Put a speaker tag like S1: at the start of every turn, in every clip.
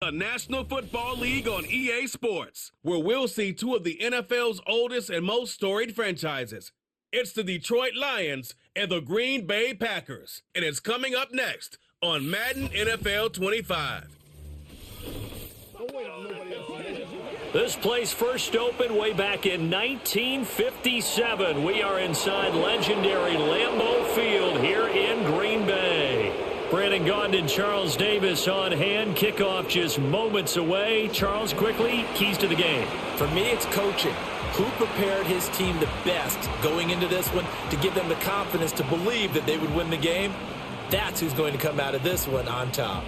S1: The National Football League on EA Sports, where we'll see two of the NFL's oldest and most storied franchises. It's the Detroit Lions and the Green Bay Packers, and it's coming up next on Madden NFL 25.
S2: This place first opened way back in 1957. We are inside legendary Lambeau Field here in Green Bay. Brandon Gaudin and Charles Davis on hand. Kickoff just moments away. Charles, quickly, keys to the game.
S3: For me, it's coaching. Who prepared his team the best going into this one to give them the confidence to believe that they would win the game? That's who's going to come out of this one on top.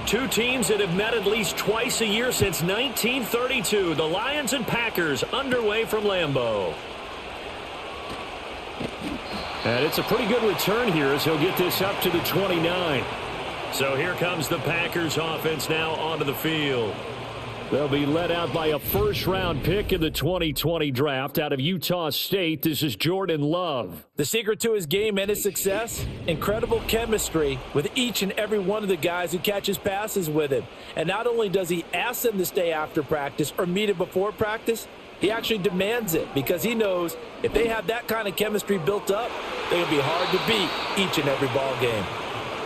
S2: Two teams that have met at least twice a year since 1932. The Lions and Packers underway from Lambeau. And it's a pretty good return here as he'll get this up to the 29. So here comes the Packers offense now onto the field. They'll be led out by a first-round pick in the 2020 draft out of Utah State. This is Jordan Love.
S3: The secret to his game and his success? Incredible chemistry with each and every one of the guys who catches passes with him. And not only does he ask them to stay after practice or meet him before practice, he actually demands it because he knows if they have that kind of chemistry built up, they'll be hard to beat each and every ball game.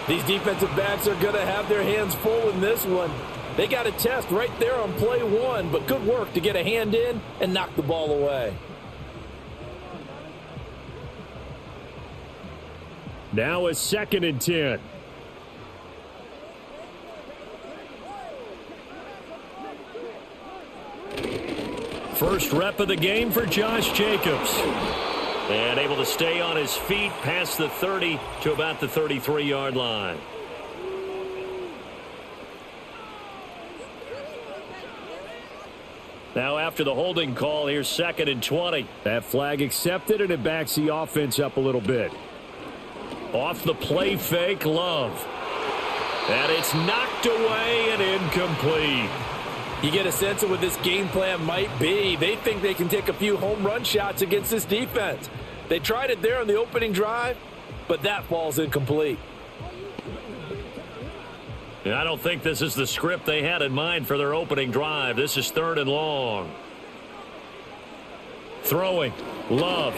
S3: These defensive backs are going to have their hands full in this one. They got a test right there on play one, but good work to get a hand in and knock the ball away.
S2: Now a 2nd and 10. First rep of the game for Josh Jacobs. And able to stay on his feet past the 30 to about the 33-yard line. Now after the holding call, here's 2nd and 20. That flag accepted, and it backs the offense up a little bit. Off the play fake, Love. And it's knocked away and incomplete.
S3: You get a sense of what this game plan might be. They think they can take a few home run shots against this defense. They tried it there on the opening drive, but that falls incomplete.
S2: I don't think this is the script they had in mind for their opening drive. This is 3rd and long. Throwing. Love.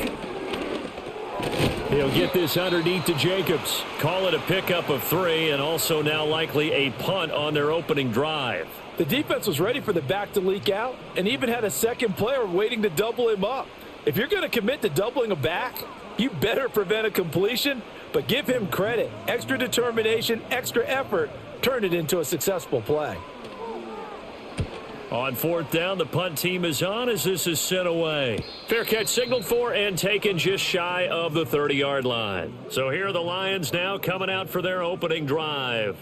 S2: He'll get this underneath to Jacobs. Call it a pickup of 3, and also now likely a punt on their opening drive.
S3: The defense was ready for the back to leak out and even had a second player waiting to double him up. If you're going to commit to doubling a back, you better prevent a completion, but give him credit. Extra determination, extra effort. Turn it into a successful play.
S2: On 4th down, the punt team is on as this is sent away. Fair catch signaled for and taken just shy of the 30-yard line. So here are the Lions now coming out for their opening drive.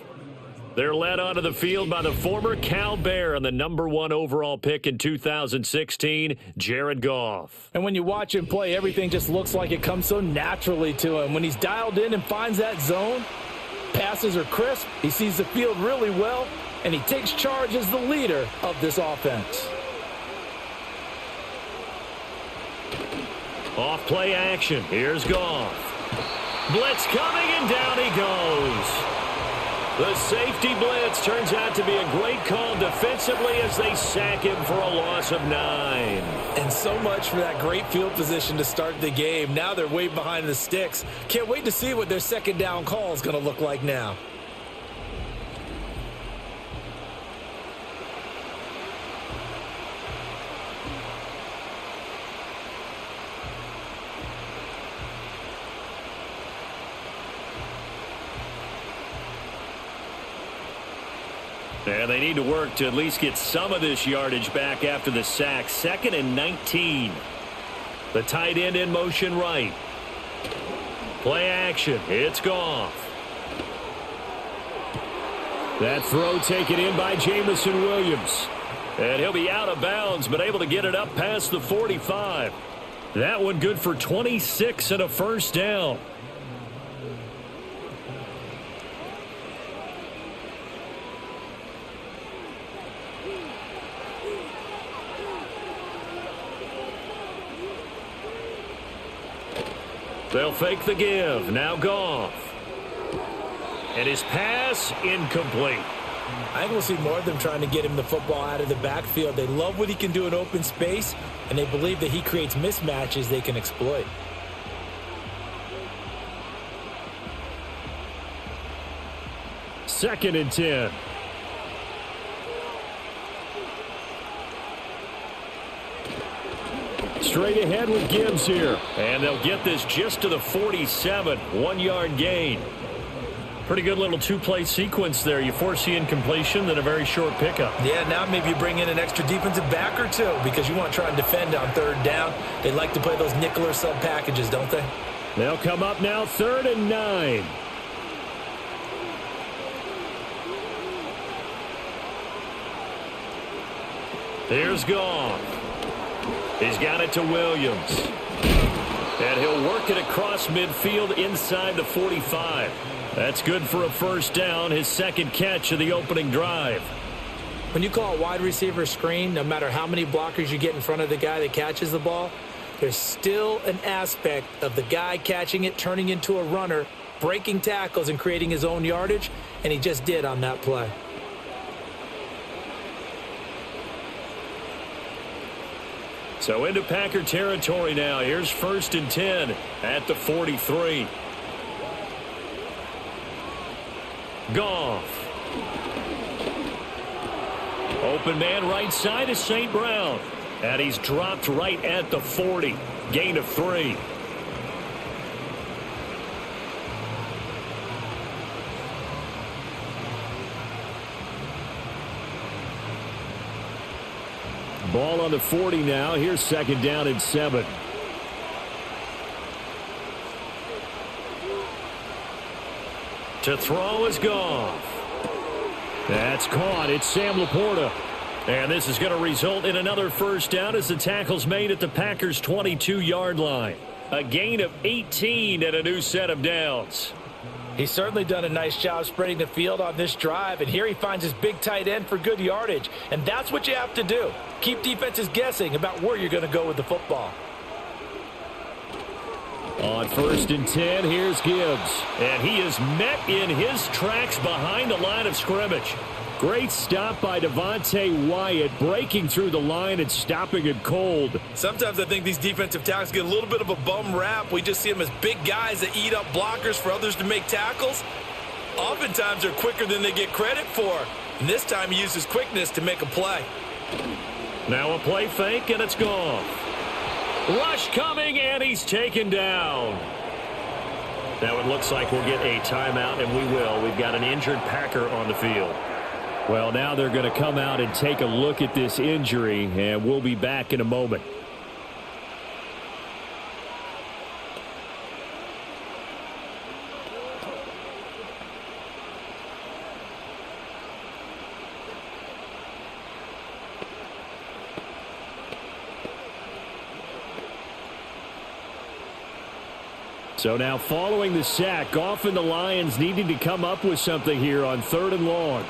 S2: They're led onto the field by the former Cal Bear and the number 1 overall pick in 2016, Jared Goff.
S3: And when you watch him play, everything just looks like it comes so naturally to him. When he's dialed in and finds that zone, passes are crisp, he sees the field really well, and he takes charge as the leader of this offense.
S2: Off play action. Here's Goff. Blitz coming, and down he goes. The safety blitz turns out to be a great call defensively as they sack him for a loss of 9.
S3: And so much for that great field position to start the game. Now they're way behind the sticks. Can't wait to see what their 2nd down call is going to look like now.
S2: And they need to work to at least get some of this yardage back after the sack. 2nd and 19. The tight end in motion right. Play action. It's Goff. That throw taken in by Jamison Williams. And he'll be out of bounds, but able to get it up past the 45. That one good for 26 and a first down. They'll fake the give. Now Goff. And his pass incomplete.
S3: I think we'll see more of them trying to get him the football out of the backfield. They love what he can do in open space, and they believe that he creates mismatches they can exploit.
S2: Second and 10. Straight ahead with Gibbs here. And they'll get this just to the 47. 1-yard gain. Pretty good little two-play sequence there. You force the incompletion, then a very short pickup.
S3: Yeah, now maybe you bring in an extra defensive back or two because you want to try and defend on third down. They like to play those nickel or sub packages, don't they?
S2: They'll come up now 3rd and 9. Here's Goff. He's got it to Williams. And he'll work it across midfield inside the 45. That's good for a first down, his second catch of the opening drive.
S3: When you call a wide receiver screen, no matter how many blockers you get in front of the guy that catches the ball, there's still an aspect of the guy catching it, turning into a runner, breaking tackles and creating his own yardage, and he just did on that play.
S2: So into Packer territory now. Here's 1st and 10 at the 43. Goff. Open man right side is St. Brown. And he's dropped right at the 40. Gain of 3. Ball on the 40 now. Here's 2nd down and 7. To throw is Goff. That's caught. It's Sam Laporta. And this is going to result in another first down as the tackle's made at the Packers' 22-yard line. A gain of 18 and a new set of downs.
S3: He's certainly done a nice job spreading the field on this drive, and here he finds his big tight end for good yardage. And that's what you have to do. Keep defenses guessing about where you're going to go with the football.
S2: On 1st and 10, here's Gibbs. And he is met in his tracks behind the line of scrimmage. Great stop by Devontae Wyatt, breaking through the line and stopping it cold.
S3: Sometimes I think these defensive tackles get a little bit of a bum rap. We just see them as big guys that eat up blockers for others to make tackles. Oftentimes they're quicker than they get credit for. And this time he uses quickness to make a play.
S2: Now a play fake, and it's gone. Rush coming, and he's taken down. Now it looks like we'll get a timeout, and we will. We've got an injured Packer on the field. Well, now they're going to come out and take a look at this injury, and we'll be back in a moment. So now following the sack, Goff and the Lions needing to come up with something here on 3rd and long.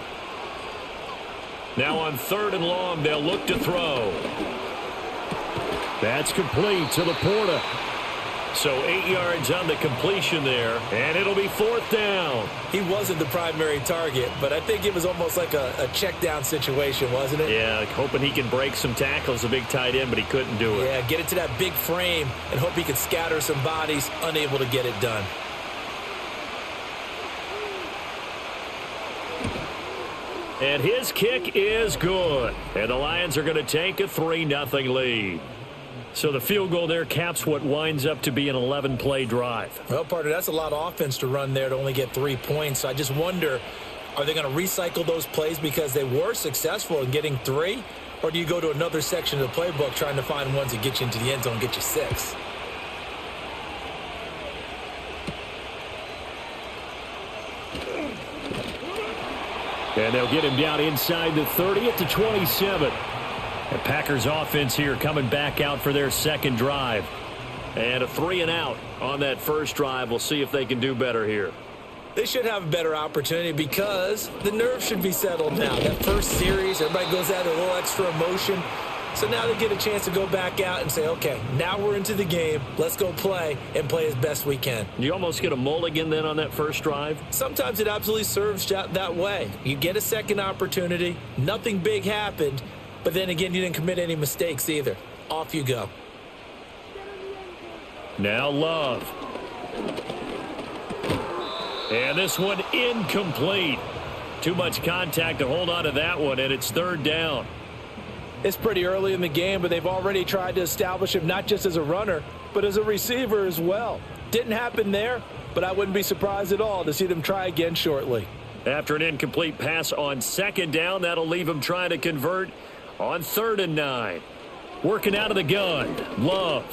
S2: Now on 3rd and long, they'll look to throw. That's complete to Laporta. So 8 yards on the completion there, and it'll be 4th down.
S3: He wasn't the primary target, but I think it was almost like a check down situation, wasn't it?
S2: Yeah, hoping he can break some tackles, a big tight end, but he couldn't do it.
S3: Yeah, get it to that big frame and hope he can scatter some bodies, unable to get it done.
S2: And his kick is good. And the Lions are going to take a 3-0 lead. So the field goal there caps what winds up to be an 11-play drive.
S3: Well, partner, that's a lot of offense to run there to only get 3 points. So I just wonder, are they going to recycle those plays because they were successful in getting 3? Or do you go to another section of the playbook trying to find ones that get you into the end zone and get you 6?
S2: And they'll get him down inside the 30 at the 27. The Packers offense here coming back out for their second drive. And a 3-and-out on that first drive. We'll see if they can do better here.
S3: They should have a better opportunity because the nerves should be settled now. That first series, everybody goes out a little extra emotion. So now they get a chance to go back out and say, okay, now we're into the game. Let's go play and play as best we can.
S2: You almost get a mulligan then on that first drive?
S3: Sometimes it absolutely serves that way. You get a second opportunity. Nothing big happened. But then again, you didn't commit any mistakes either. Off you go.
S2: Now Love. And this one incomplete. Too much contact to hold on to that one, and it's third down.
S3: It's pretty early in the game, but they've already tried to establish him not just as a runner, but as a receiver as well. Didn't happen there, but I wouldn't be surprised at all to see them try again shortly.
S2: After an incomplete pass on second down, that'll leave him trying to convert on 3rd and 9. Working out of the gun, Love.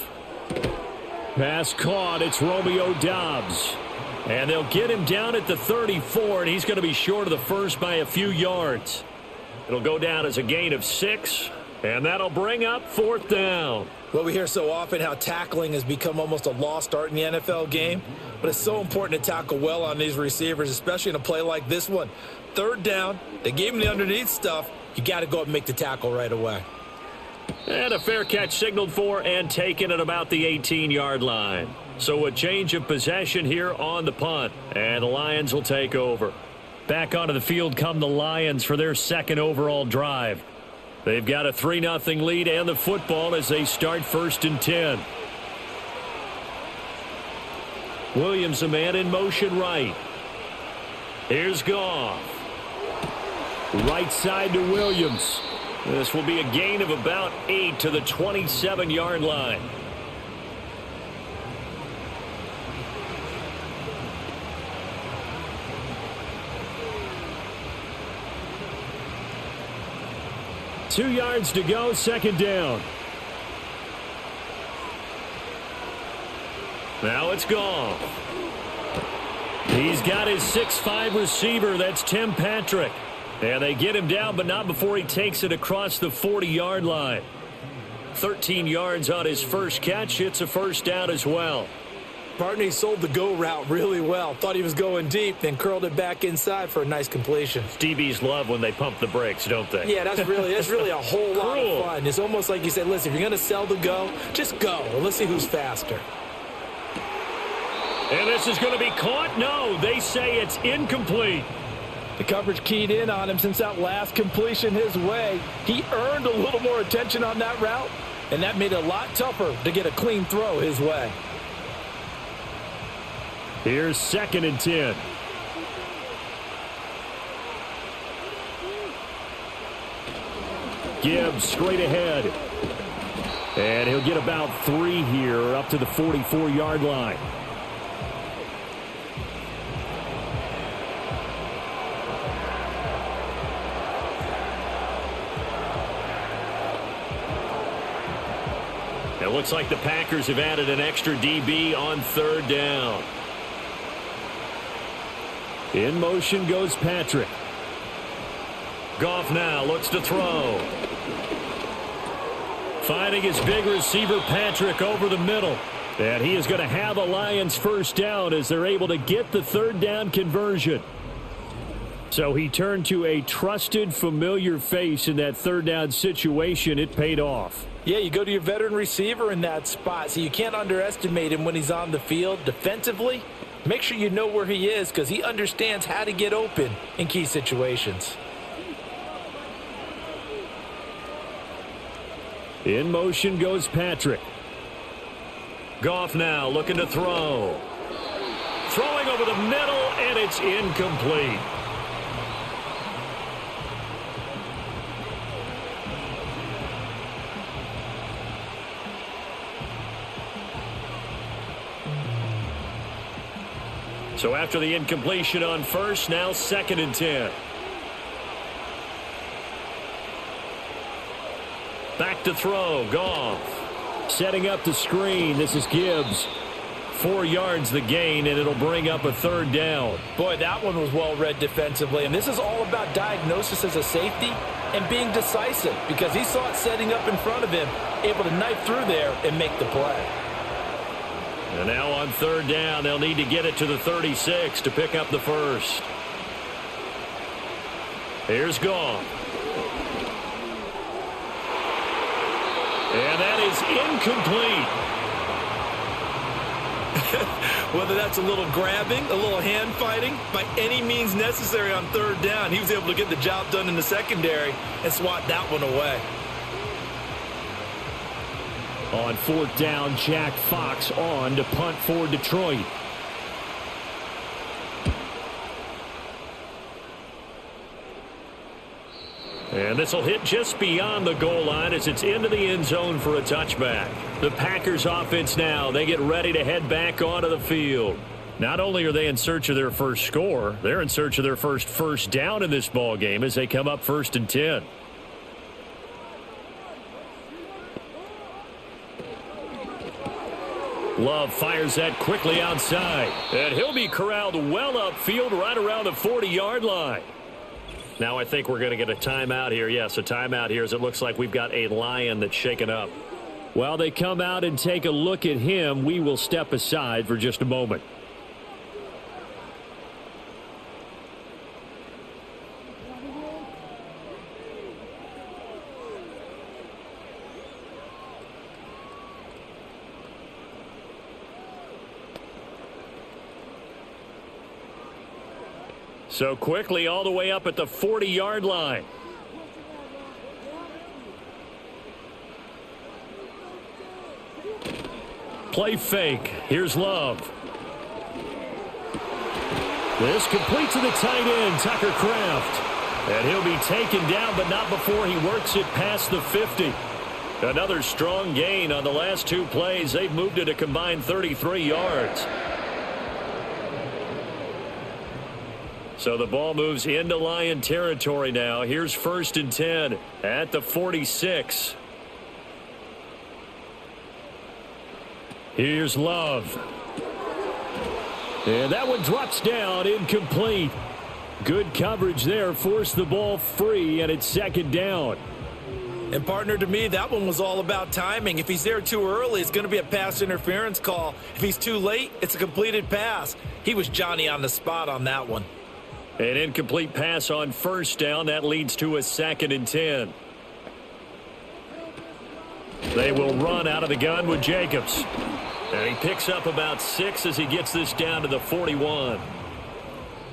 S2: Pass caught, it's Romeo Doubs. And they'll get him down at the 34, and he's going to be short of the first by a few yards. It'll go down as a gain of 6, and that'll bring up 4th down.
S3: Well, we hear so often how tackling has become almost a lost art in the NFL game, but it's so important to tackle well on these receivers, especially in a play like this one. 3rd down, they gave him the underneath stuff. You got to go up and make the tackle right away.
S2: And a fair catch signaled for and taken at about the 18-yard line. So a change of possession here on the punt, and the Lions will take over. Back onto the field come the Lions for their second overall drive. They've got a 3-0 lead and the football as they start 1st and 10. Williams, a man in motion right. Here's Goff. Right side to Williams. This will be a gain of about 8 to the 27-yard line. Two yards to go, second down. Now it's Goff. He's got his 6'5" receiver. That's Tim Patrick. And they get him down, but not before he takes it across the 40-yard line. 13 yards on his first catch. It's a first down as well.
S3: Partner, he sold the go route really well. Thought he was going deep, then curled it back inside for a nice completion.
S2: DBs love when they pump the brakes, don't they?
S3: Yeah, that's really a whole lot of fun. It's almost like you said, listen, if you're going to sell the go, just go. Let's see who's faster.
S2: And this is going to be caught? No, they say it's incomplete.
S3: The coverage keyed in on him since that last completion his way. He earned a little more attention on that route, and that made it a lot tougher to get a clean throw his way.
S2: Here's 2nd and 10. Gibbs straight ahead. And he'll get about 3 here up to the 44-yard line. It looks like the Packers have added an extra DB on 3rd down. In motion goes Patrick. Goff now looks to throw. Finding his big receiver Patrick over the middle. And he is going to have a Lions first down as they're able to get the 3rd down conversion. So he turned to a trusted, familiar face in that 3rd down situation. It paid off.
S3: Yeah, you go to your veteran receiver in that spot, so you can't underestimate him when he's on the field defensively. Make sure you know where he is because he understands how to get open in key situations.
S2: In motion goes Patrick. Goff now looking to throw. Throwing over the middle, and it's incomplete. So after the incompletion on first, now 2nd and 10. Back to throw, Goff. Setting up the screen, this is Gibbs. 4 yards the gain, and it'll bring up a 3rd down.
S3: Boy, that one was well read defensively, and this is all about diagnosis as a safety. and being decisive because he saw it setting up in front of him, able to knife through there and make the play.
S2: And now on third down, they'll need to get it to the 36 to pick up the first. Here's Goff. And that is incomplete.
S4: Whether that's a little grabbing, a little hand fighting, by any means necessary on third down, he was able to get the job done in the secondary and swat that one away.
S2: On fourth down, Jack Fox on to punt for Detroit. And this will hit just beyond the goal line as it's into the end zone for a touchback. The Packers offense now, they get ready to head back onto the field. Not only are they in search of their first score, they're in search of their first down in this ball game as they come up 1st and 10. Love fires that quickly outside. And he'll be corralled well upfield right around the 40-yard line. Now I think we're going to get a timeout here. Yes, a timeout here as it looks like we've got a Lion that's shaken up. While they come out and take a look at him, we will step aside for just a moment. So quickly all the way up at the 40-yard line. Play fake. Here's Love. This complete to the tight end, Tucker Kraft. And he'll be taken down, but not before he works it past the 50. Another strong gain on the last two plays. They've moved it a combined 33 yards. So the ball moves into Lion territory now. Here's 1st and 10 at the 46. Here's Love. And that one drops down, incomplete. Good coverage there, forced the ball free, and it's 2nd down.
S4: And partner, to me, that one was all about timing. If he's there too early, it's going to be a pass interference call. If he's too late, it's a completed pass. He was Johnny on the spot on that one.
S2: An incomplete pass on 1st down. That leads to a 2nd and 10. They will run out of the gun with Jacobs. And he picks up about 6 as he gets this down to the 41.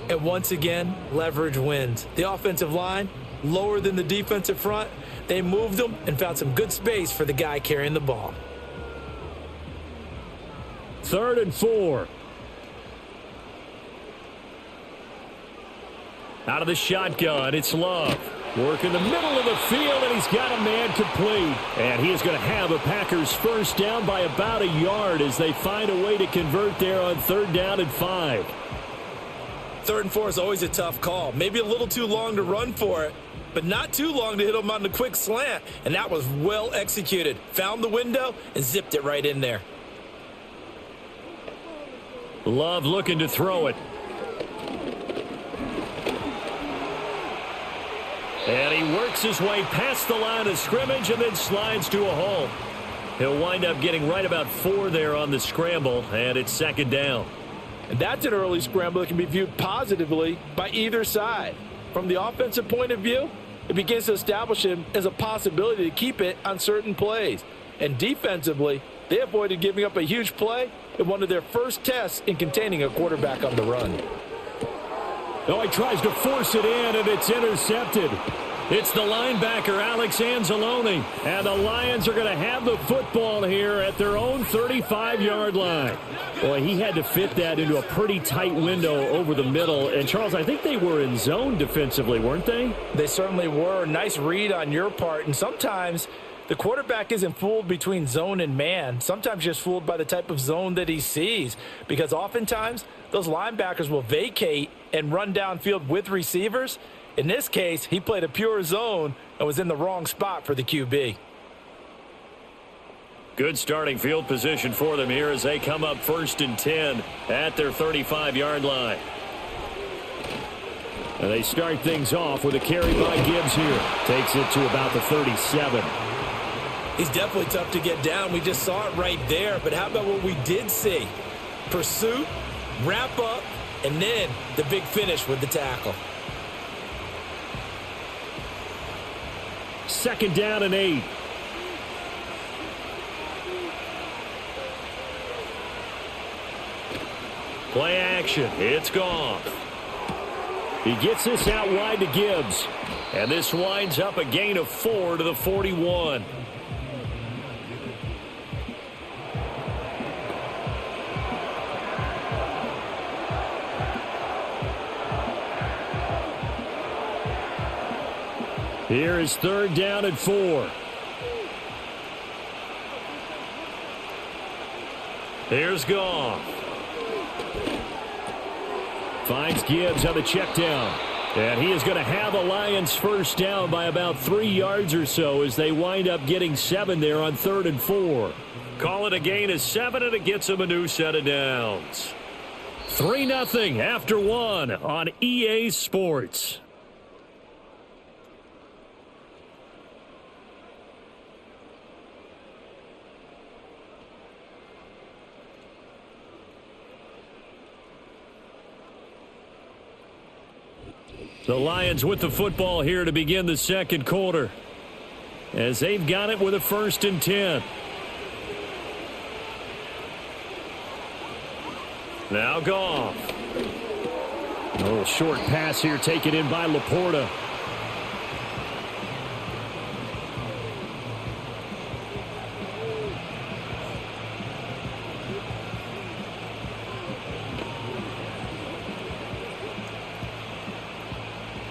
S3: And once again, leverage wins. The offensive line, lower than the defensive front. They moved them and found some good space for the guy carrying the ball.
S2: 3rd and 4. Out of the shotgun, it's Love. Work in the middle of the field, and he's got a man complete. And he is going to have a Packers first down by about a yard as they find a way to convert there on 3rd down and 5.
S4: 3rd and 4 is always a tough call. Maybe a little too long to run for it, but not too long to hit him on the quick slant. And that was well executed. Found the window and zipped it right in there.
S2: Love looking to throw it. And he works his way past the line of scrimmage and then slides to a hole. He'll wind up getting right about 4 there on the scramble, and it's 2nd down.
S3: And that's an early scramble that can be viewed positively by either side. From the offensive point of view, it begins to establish him as a possibility to keep it on certain plays. And defensively, they avoided giving up a huge play in one of their first tests in containing a quarterback on the run.
S2: Oh, he tries to force it in, and it's intercepted. It's the linebacker, Alex Anzalone. And the Lions are going to have the football here at their own 35-yard line. Boy, he had to fit that into a pretty tight window over the middle. And, Charles, I think they were in zone defensively, weren't they?
S3: They certainly were. Nice read on your part. And sometimes the quarterback isn't fooled between zone and man. Sometimes just fooled by the type of zone that he sees. Because oftentimes those linebackers will vacate and run downfield with receivers. In this case, he played a pure zone and was in the wrong spot for the QB.
S2: Good starting field position for them here as they come up 1st and 10 at their 35-yard line. And they start things off with a carry by Gibbs here. Takes it to about the 37.
S4: He's definitely tough to get down. We just saw it right there. But how about what we did see? Pursuit, wrap up, and then the big finish with the tackle.
S2: 2nd down and 8. Play action. It's gone. He gets this out wide to Gibbs. And this winds up a gain of 4 to the 41. Here is 3rd down and 4. Here's Goff. Finds Gibbs on the check down. And he is going to have a Lions first down by about 3 yards or so as they wind up getting 7 there on 3rd and 4. Call it a gain of 7, and it gets them a new set of downs. 3-0 after 1 on EA Sports. The Lions with the football here to begin the 2nd quarter, as they've got it with a 1st and 10. Now Goff. A little short pass here taken in by Laporta.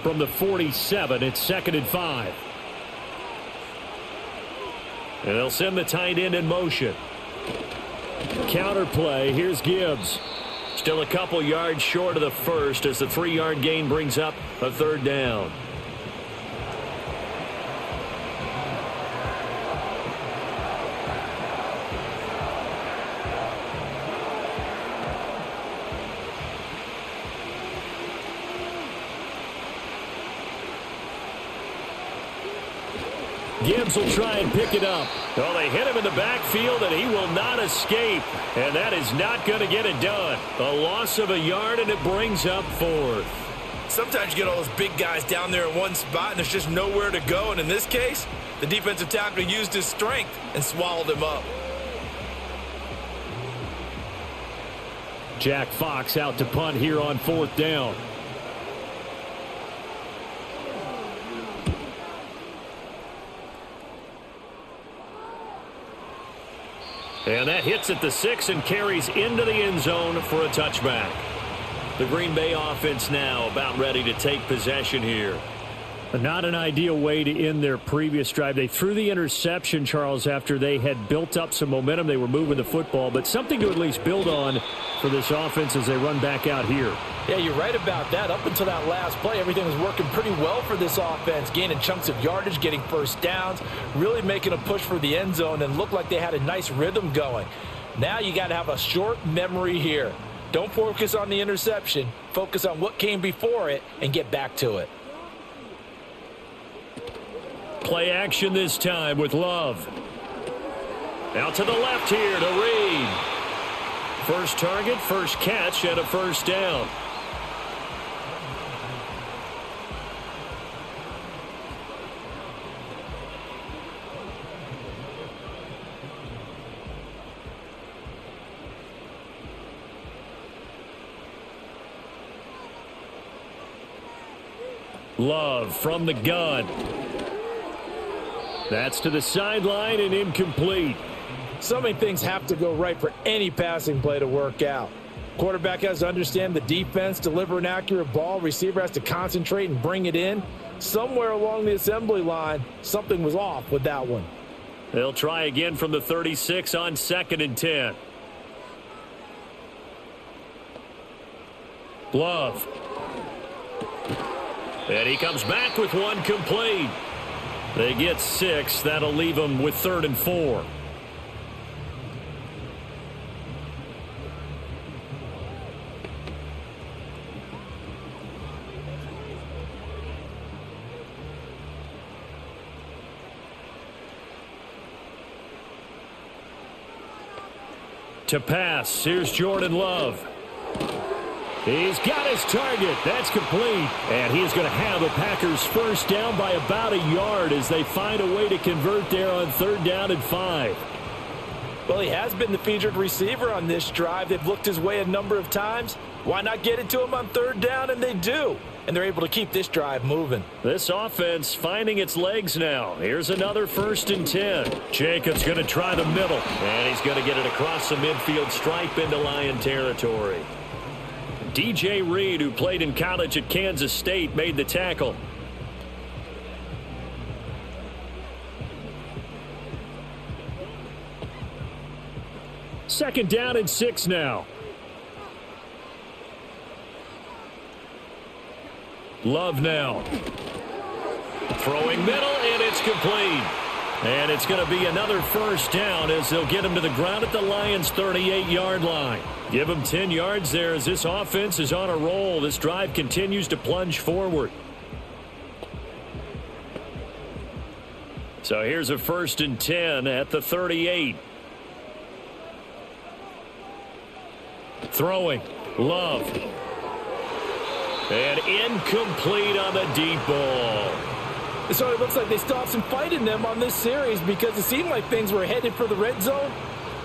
S2: From the 47, it's 2nd and 5. And they'll send the tight end in motion. Counter play. Here's Gibbs. Still a couple yards short of the first as the 3-yard gain brings up a 3rd down. Gibbs will try and pick it up. Well, they hit him in the backfield, and he will not escape. And that is not going to get it done. A loss of a yard, and it brings up 4th.
S4: Sometimes you get all those big guys down there in one spot, and there's just nowhere to go. And in this case, the defensive tackle used his strength and swallowed him up.
S2: Jack Fox out to punt here on 4th down. And that hits at the 6 and carries into the end zone for a touchback. The Green Bay offense now about ready to take possession here. Not an ideal way to end their previous drive. They threw the interception, Charles, after they had built up some momentum. They were moving the football, but something to at least build on for this offense as they run back out here.
S3: Yeah, you're right about that. Up until that last play, everything was working pretty well for this offense, gaining chunks of yardage, getting first downs, really making a push for the end zone, and looked like they had a nice rhythm going. Now you got to have a short memory here. Don't focus on the interception. Focus on what came before it and get back to it.
S2: Play action this time with Love. Out to the left here to Reed. First target, first catch, and a first down. Love from the gun. That's to the sideline and incomplete.
S3: So many things have to go right for any passing play to work out. Quarterback has to understand the defense, deliver an accurate ball. Receiver has to concentrate and bring it in. Somewhere along the assembly line, something was off with that one.
S2: They'll try again from the 36 on 2nd and 10. Love. And he comes back with one complete. They get 6. That'll leave them with 3rd and 4. To pass, here's Jordan Love. He's got his target. That's complete. And he's going to have the Packers first down by about a yard as they find a way to convert there on 3rd down and 5.
S3: Well, he has been the featured receiver on this drive. They've looked his way a number of times. Why not get it to him on 3rd down? And they do. And they're able to keep this drive moving.
S2: This offense finding its legs now. Here's another 1st and 10. Jacobs going to try the middle. And he's going to get it across the midfield stripe into Lion territory. DJ Reed, who played in college at Kansas State, made the tackle. Second down and 6 now. Love now. Throwing middle, and it's complete. And it's going to be another 1st down as they'll get him to the ground at the Lions' 38-yard line. Give him 10 yards there as this offense is on a roll. This drive continues to plunge forward. So here's a 1st and 10 at the 38. Throwing. Love. And incomplete on the deep ball.
S3: So it looks like they still have some fight in them on this series because it seemed like things were headed for the red zone.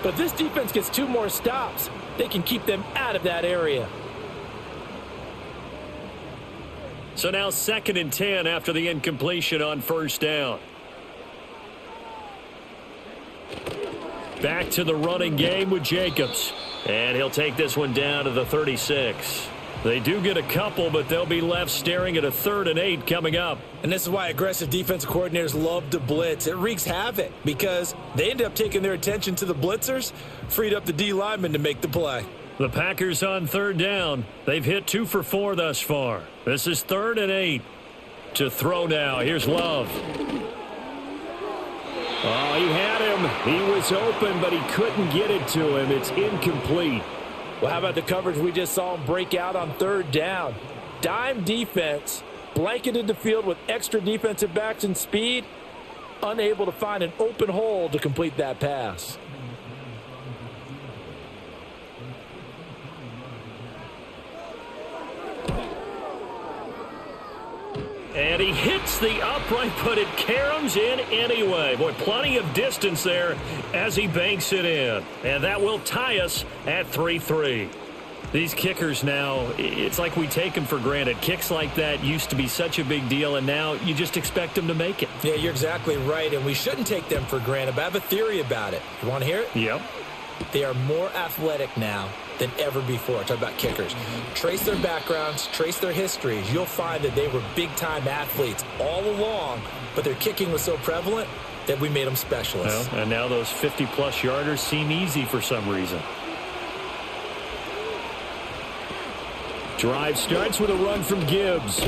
S3: But this defense gets 2 more stops. They can keep them out of that area.
S2: So now 2nd and 10 after the incompletion on 1st down. Back to the running game with Jacobs. And he'll take this one down to the 36. They do get a couple, but they'll be left staring at a 3rd and 8 coming up.
S4: And this is why aggressive defensive coordinators love to blitz. It wreaks havoc because they end up taking their attention to the blitzers, freed up the D lineman to make the play.
S2: The Packers on 3rd down. They've hit 2 for 4 thus far. This is 3rd and 8. To throw now. Here's Love. Oh, he had him. He was open, but he couldn't get it to him. It's incomplete.
S3: Well, how about the coverage we just saw him break out on 3rd down? Dime defense, blanketed the field with extra defensive backs and speed, unable to find an open hole to complete that pass.
S2: And he hits the upright, but it caroms in anyway. Boy, plenty of distance there as he banks it in. And that will tie us at 3-3. These kickers now, it's like we take them for granted. Kicks like that used to be such a big deal, and now you just expect them to make it.
S4: Yeah, you're exactly right, and we shouldn't take them for granted, but I have a theory about it. You want to hear it?
S2: Yep.
S4: They are more athletic now than ever before. Talk about kickers. Trace their backgrounds, trace their histories. You'll find that they were big-time athletes all along, but their kicking was so prevalent that we made them specialists.
S2: Well, and now those 50-plus yarders seem easy for some reason. Drive starts with a run from Gibbs.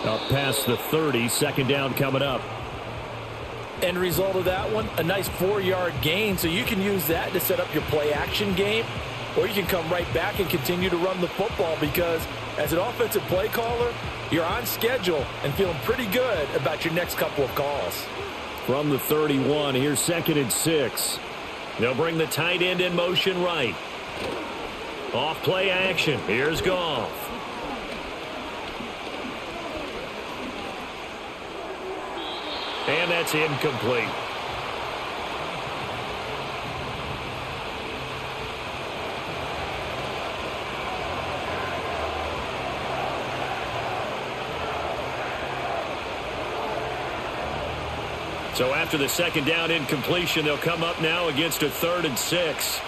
S2: Up past the 30, 2nd down coming up.
S3: End result of that one, a nice 4-yard gain, so you can use that to set up your play-action game, or you can come right back and continue to run the football because as an offensive play caller, you're on schedule and feeling pretty good about your next couple of calls.
S2: From the 31, here's 2nd and 6. They'll bring the tight end in motion right. Off play action. Here's Goff. And that's incomplete. So after the 2nd down incompletion, they'll come up now against a 3rd and 6.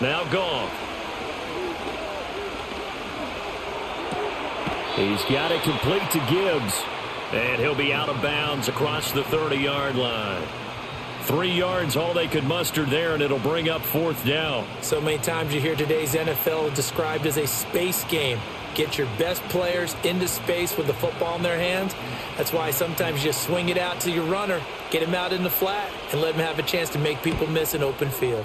S2: Now Goff. He's got it complete to Gibbs. And he'll be out of bounds across the 30-yard line. 3 yards, all they could muster there, and it'll bring up 4th down.
S4: So many times you hear today's NFL described as a space game. Get your best players into space with the football in their hands. That's why sometimes you just swing it out to your runner, get him out in the flat, and let him have a chance to make people miss an open field.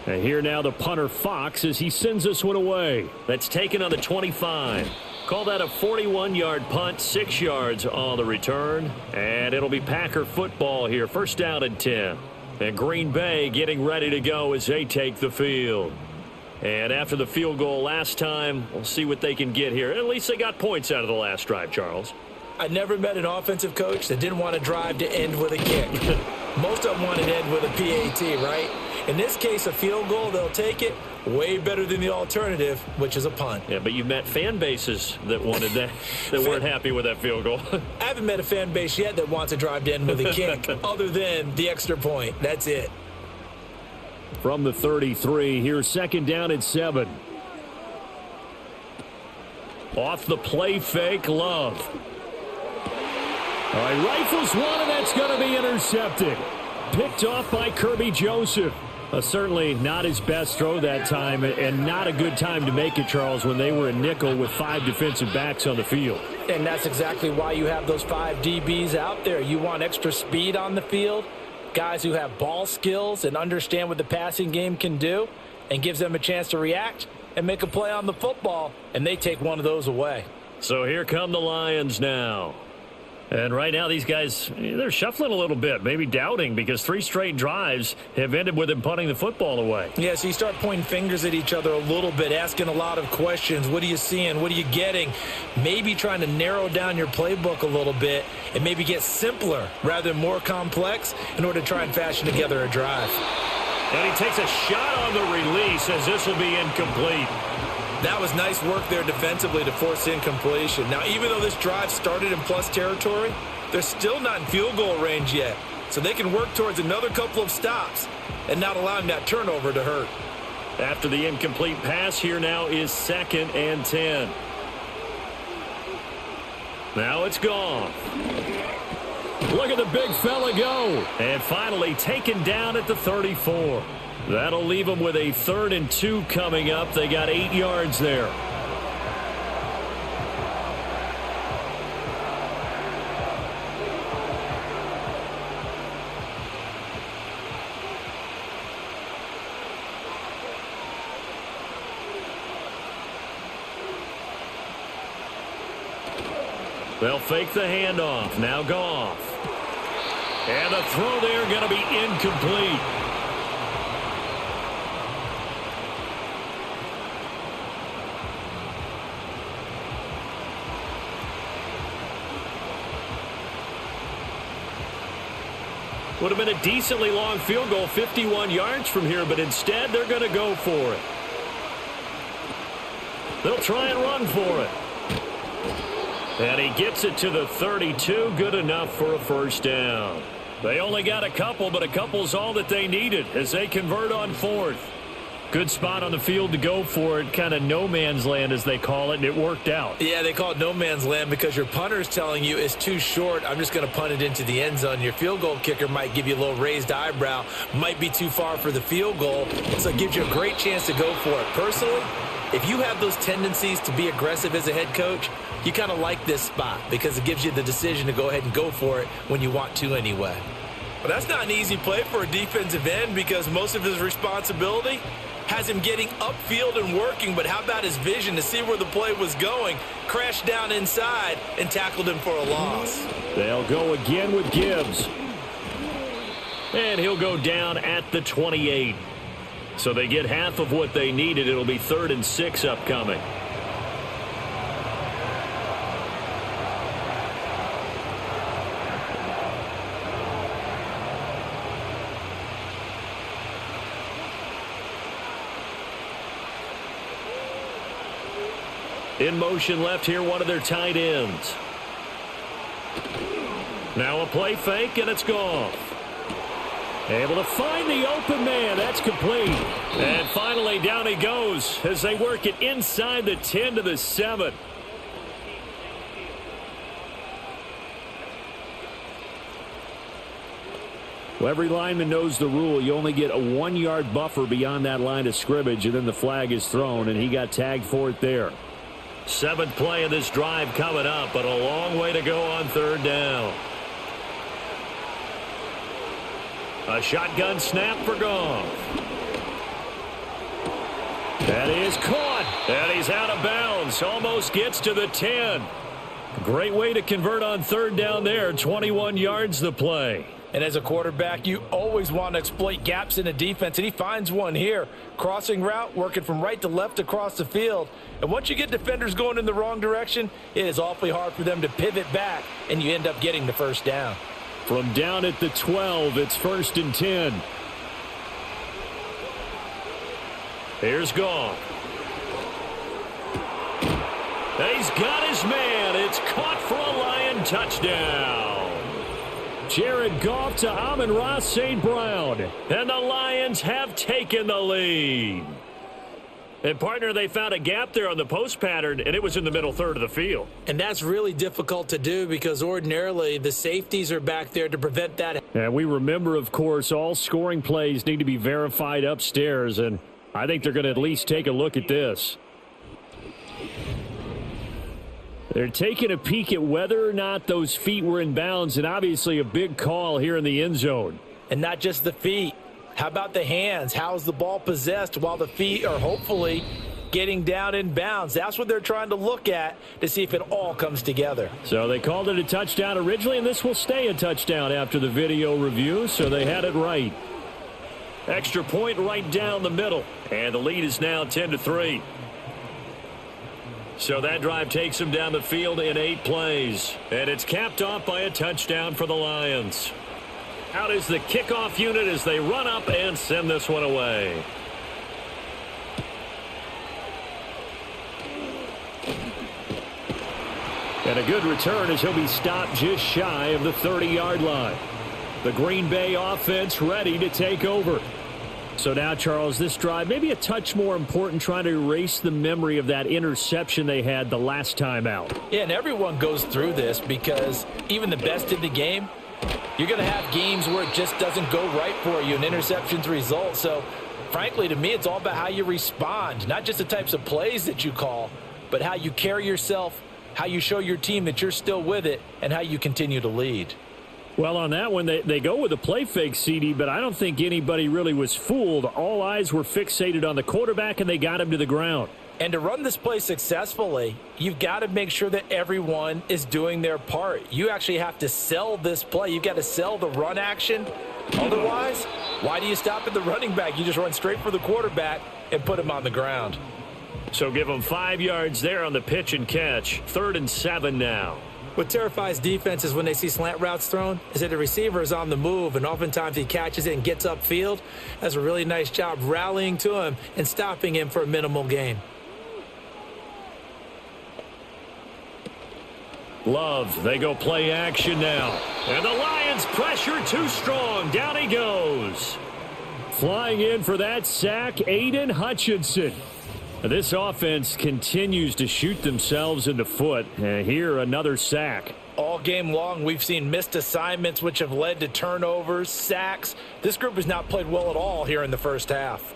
S2: And here now the punter Fox as he sends this one away. That's taken on the 25. Call that a 41-yard punt, 6 yards on the return. And it'll be Packer football here. 1st down and 10. And Green Bay getting ready to go as they take the field. And after the field goal last time, we'll see what they can get here. At least they got points out of the last drive, Charles.
S4: I never met an offensive coach that didn't want to drive to end with a kick. Most of them want to end with a PAT, right? In this case, a field goal, they'll take it. Way better than the alternative, which is a punt.
S2: Yeah, but you've met fan bases that wanted that, that weren't happy with that field goal.
S4: I haven't met a fan base yet that wants to drive to end with a kick other than the extra point. That's it.
S2: From the 33, here's second down at 7. Off the play fake, Love. All right, rifles one, and that's going to be intercepted. Picked off by Kirby Joseph. Certainly not his best throw that time, and not a good time to make it, Charles, when they were a nickel with 5 defensive backs on the field.
S3: And that's exactly why you have those 5 DBs out there. You want extra speed on the field, guys who have ball skills and understand what the passing game can do, and gives them a chance to react and make a play on the football, and they take one of those away.
S2: So here come the Lions now. And right now these guys, they're shuffling a little bit, maybe doubting, because 3 straight drives have ended with them punting the football away.
S4: Yeah, so you start pointing fingers at each other a little bit, asking a lot of questions. What are you seeing? What are you getting? Maybe trying to narrow down your playbook a little bit and maybe get simpler rather than more complex in order to try and fashion together a drive.
S2: And he takes a shot on the release as this will be incomplete.
S4: That was nice work there defensively to force incompletion. Now, even though this drive started in plus territory, they're still not in field goal range yet. So they can work towards another couple of stops and not allowing that turnover to hurt.
S2: After the incomplete pass, here now is 2nd and 10. Now it's gone. Look at the big fella go. And finally taken down at the 34. That'll leave them with a 3rd and 2 coming up. They got 8 yards there. They'll fake the handoff. Now Goff. And the throw there going to be incomplete. Would have been a decently long field goal, 51 yards from here, but instead they're going to go for it. They'll try and run for it. And he gets it to the 32, good enough for a first down. They only got a couple, but a couple's all that they needed as they convert on 4th. Good spot on the field to go for it, kind of no man's land as they call it, and it worked out.
S4: Yeah, they call it no man's land because your punter's telling you it's too short. I'm just going to punt it into the end zone. Your field goal kicker might give you a little raised eyebrow, might be too far for the field goal, so it gives you a great chance to go for it. Personally, if you have those tendencies to be aggressive as a head coach, you kind of like this spot because it gives you the decision to go ahead and go for it when you want to anyway. But that's not an easy play for a defensive end because most of his responsibility has him getting upfield and working, but how about his vision to see where the play was going, crashed down inside, and tackled him for a loss.
S2: They'll go again with Gibbs. And he'll go down at the 28. So they get half of what they needed. It'll be 3rd and 6 upcoming. In motion left here, one of their tight ends. Now a play fake, and it's gone. Able to find the open man. That's complete. And finally, down he goes as they work it inside the 10 to the 7. Well, every lineman knows the rule. You only get a 1-yard buffer beyond that line of scrimmage, and then the flag is thrown, and he got tagged for it there. 7th play of this drive coming up, but a long way to go on 3rd down. A shotgun snap for Goff. That is caught, and he's out of bounds. Almost gets to the 10. Great way to convert on 3rd down there. 21 yards the play.
S3: And as a quarterback, you always want to exploit gaps in a defense, and he finds one here. Crossing route, working from right to left across the field. And once you get defenders going in the wrong direction, it is awfully hard for them to pivot back, and you end up getting the first down.
S2: From down at the 12, it's 1st and 10. Here's Goff. He's got his man. It's caught for a Lion touchdown. Jared Goff to Amon-Ra St. Brown. And the Lions have taken the lead. And, partner, they found a gap there on the post pattern, and it was in the middle third of the field.
S3: And that's really difficult to do because ordinarily the safeties are back there to prevent that.
S2: And we remember, of course, all scoring plays need to be verified upstairs, and I think they're going to at least take a look at this. They're taking a peek at whether or not those feet were in bounds, and obviously a big call here in the end zone.
S3: And not just the feet. How about the hands? How is the ball possessed while the feet are hopefully getting down in bounds? That's what they're trying to look at to see if it all comes together.
S2: So they called it a touchdown originally, and this will stay a touchdown after the video review, so they had it right. Extra point right down the middle, and the lead is now 10-3. So that drive takes them down the field in 8 plays. And it's capped off by a touchdown for the Lions. Out is the kickoff unit as they run up and send this one away. And a good return as he'll be stopped just shy of the 30-yard line. The Green Bay offense ready to take over. So now, Charles, this drive maybe a touch more important, trying to erase the memory of that interception they had the last time out.
S3: Yeah, and everyone goes through this because even the best in the game, you're going to have games where it just doesn't go right for you, and interceptions result. So, frankly, to me, it's all about how you respond, not just the types of plays that you call, but how you carry yourself, how you show your team that you're still with it, and how you continue to lead.
S2: Well, on that one, they go with a play fake, CD, but I don't think anybody really was fooled. All eyes were fixated on the quarterback, and they got him to the ground.
S3: And to run this play successfully, you've got to make sure that everyone is doing their part. You actually have to sell this play. You've got to sell the run action. Otherwise, why do you stop at the running back? You just run straight for the quarterback and put him on the ground.
S2: So give him 5 yards there on the pitch and catch. 3rd and 7 now.
S3: What terrifies defenses when they see slant routes thrown is that the receiver is on the move, and oftentimes he catches it and gets upfield. Does a really nice job rallying to him and stopping him for a minimal gain.
S2: Love, they go play action now. And the Lions pressure too strong. Down he goes. Flying in for that sack, Aiden Hutchinson. This offense continues to shoot themselves in the foot. Here, another sack.
S3: All game long, we've seen missed assignments, which have led to turnovers, sacks. This group has not played well at all here in the first half.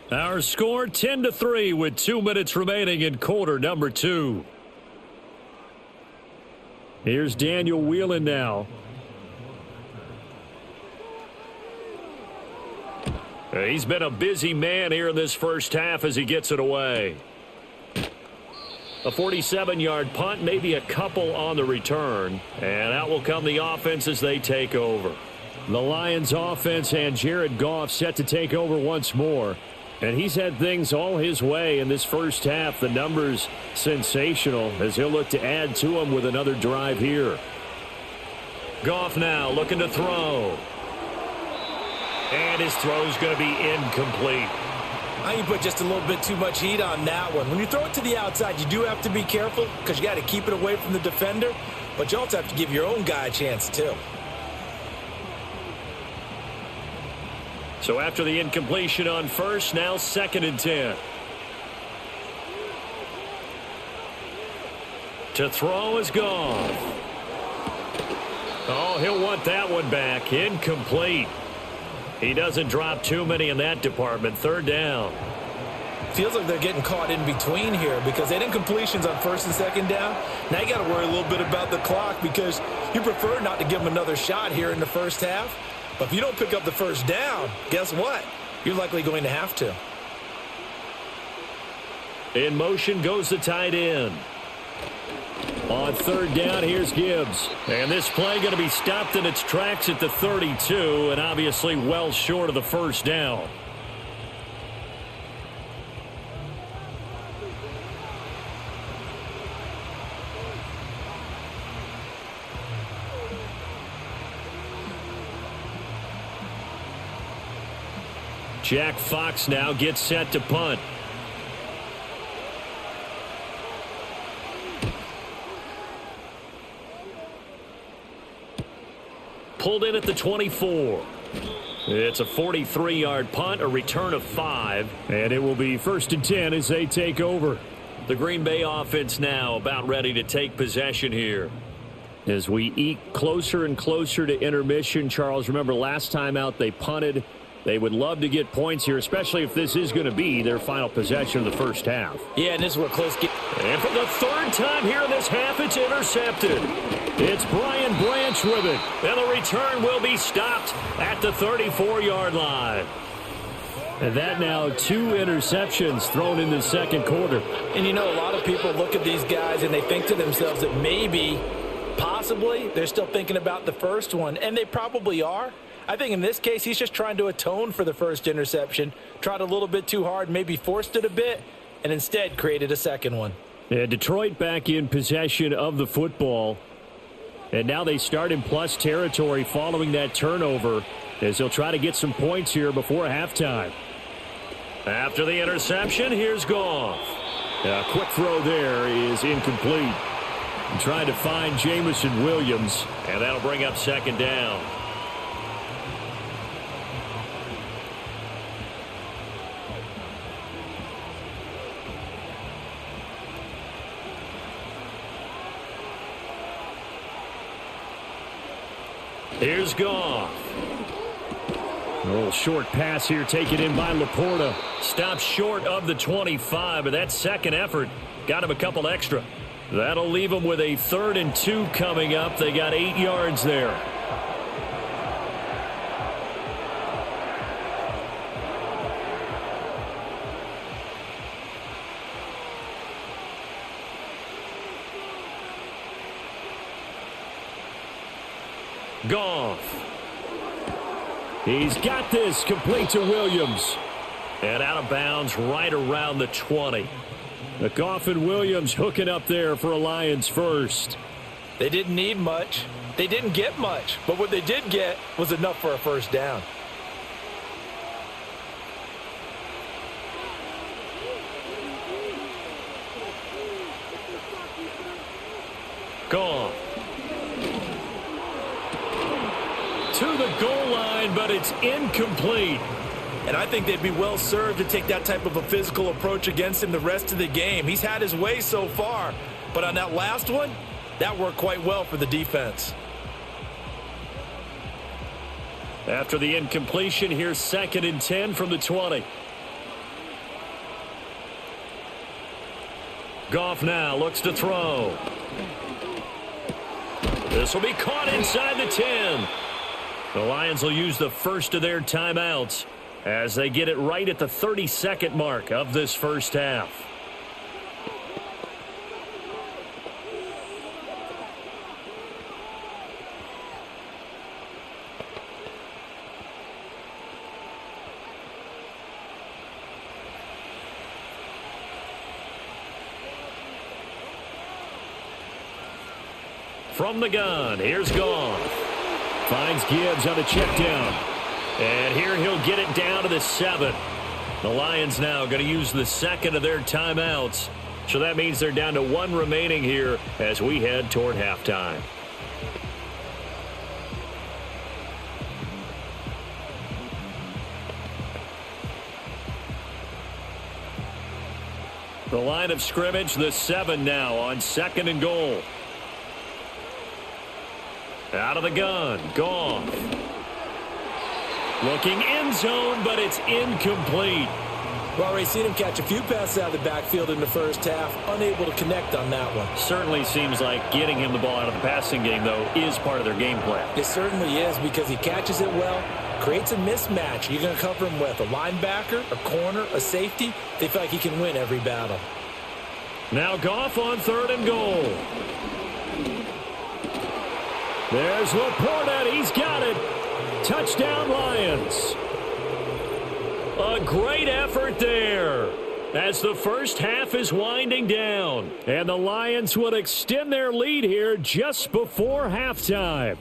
S2: Our score 10-3 with 2 minutes remaining in quarter number 2. Here's Daniel Whelan now. He's been a busy man here in this first half as he gets it away. A 47-yard punt, maybe a couple on the return. And out will come the offense as they take over. The Lions offense and Jared Goff set to take over once more. And he's had things all his way in this first half. The numbers sensational as he'll look to add to them with another drive here. Goff now looking to throw. And his throw's going to be incomplete.
S3: I think you put just a little bit too much heat on that one. When you throw it to the outside, you do have to be careful because you got to keep it away from the defender. But you also have to give your own guy a chance too.
S2: So after the incompletion on first, now 2nd and 10. To throw is Goff. Oh, he'll want that one back. Incomplete. He doesn't drop too many in that department. 3rd down.
S3: Feels like they're getting caught in between here because they had incompletions on 1st and 2nd down. Now you got to worry a little bit about the clock because you prefer not to give them another shot here in the first half.
S4: But if you don't pick up the first down, guess what? You're likely going to have to.
S2: In motion goes the tight end. On third down, here's Gibbs. And this play going to be stopped in its tracks at the 32, and obviously well short of the first down. Jack Fox now gets set to punt. Pulled in at the 24. It's a 43-yard punt, a return of 5, and it will be 1st and 10 as they take over. The Green Bay offense now about ready to take possession here. As we eke closer and closer to intermission, Charles, remember last time out they punted. They would love to get points here, especially if this is going to be their final possession of the first half.
S4: Yeah, and this is where close get.
S2: And for the third time here in this half, it's intercepted. It's Brian Branch with it. And the return will be stopped at the 34-yard line. And that now 2 interceptions thrown in the second quarter.
S3: And you know, a lot of people look at these guys and they think to themselves that maybe, possibly, they're still thinking about the first one. And they probably are. I think in this case, he's just trying to atone for the first interception. Tried a little bit too hard, maybe forced it a bit, and instead created a second one.
S2: And Detroit back in possession of the football. And now they start in plus territory following that turnover as they'll try to get some points here before halftime. After the interception, here's Goff. A quick throw there is incomplete. And trying to find Jamison Williams, and that'll bring up second down. Here's Goff. A little short pass here taken in by Laporta. Stops short of the 25, but that second effort got him a couple extra. That'll leave them with a 3rd and 2 coming up. They got 8 yards there. Goff. He's got this, complete to Williams. And out of bounds right around the 20. The Goff and Williams hooking up there for a Lions first.
S3: They didn't need much. They didn't get much. But what they did get was enough for a first down.
S2: Goff. To the goal line, but it's incomplete.
S4: And I think they'd be well served to take that type of a physical approach against him the rest of the game. He's had his way so far, but on that last one, that worked quite well for the defense.
S2: After the incompletion, here's 2nd and 10 from the 20. Goff now looks to throw. This will be caught inside the 10. The Lions will use the first of their timeouts as they get it right at the 32nd mark of this first half. From the gun, here's Goff. Finds Gibbs on a check down. And here he'll get it down to the 7. The Lions now going to use the second of their timeouts. So that means they're down to 1 remaining here as we head toward halftime. The line of scrimmage, the 7 now on 2nd and goal. Out of the gun, Goff. Looking end zone, but it's incomplete.
S3: We've already seen him catch a few passes out of the backfield in the first half, unable to connect on that one.
S2: Certainly seems like getting him the ball out of the passing game, though, is part of their game plan.
S3: It certainly is, because he catches it well, creates a mismatch. You're going to cover him with a linebacker, a corner, a safety. They feel like he can win every battle.
S2: Now Goff on 3rd and goal. There's Laporta. He's got it. Touchdown, Lions. A great effort there as the first half is winding down. And the Lions will extend their lead here just before halftime.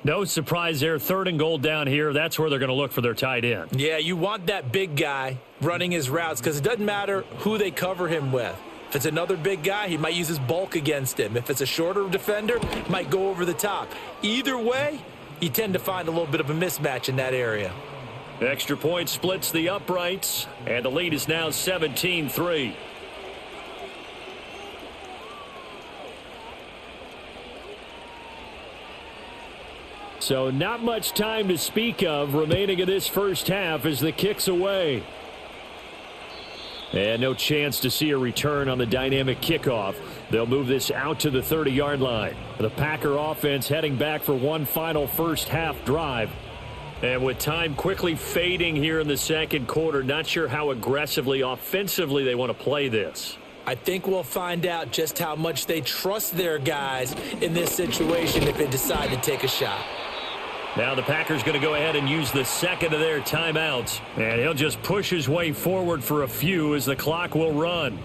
S2: No surprise there. 3rd and goal down here. That's where they're going to look for their tight end.
S3: Yeah, you want that big guy running his routes because it doesn't matter who they cover him with. If it's another big guy, he might use his bulk against him. If it's a shorter defender, he might go over the top. Either way, you tend to find a little bit of a mismatch in that area.
S2: Extra point splits the uprights, and the lead is now 17-3. So not much time to speak of remaining in this first half as the kick's away. And no chance to see a return on the dynamic kickoff. They'll move this out to the 30-yard line. The Packer offense heading back for one final first half drive. And with time quickly fading here in the second quarter, not sure how aggressively offensively they want to play this.
S3: I think we'll find out just how much they trust their guys in this situation if they decide to take a shot.
S2: Now the Packers going to go ahead and use the second of their timeouts. And he'll just push his way forward for a few as the clock will run.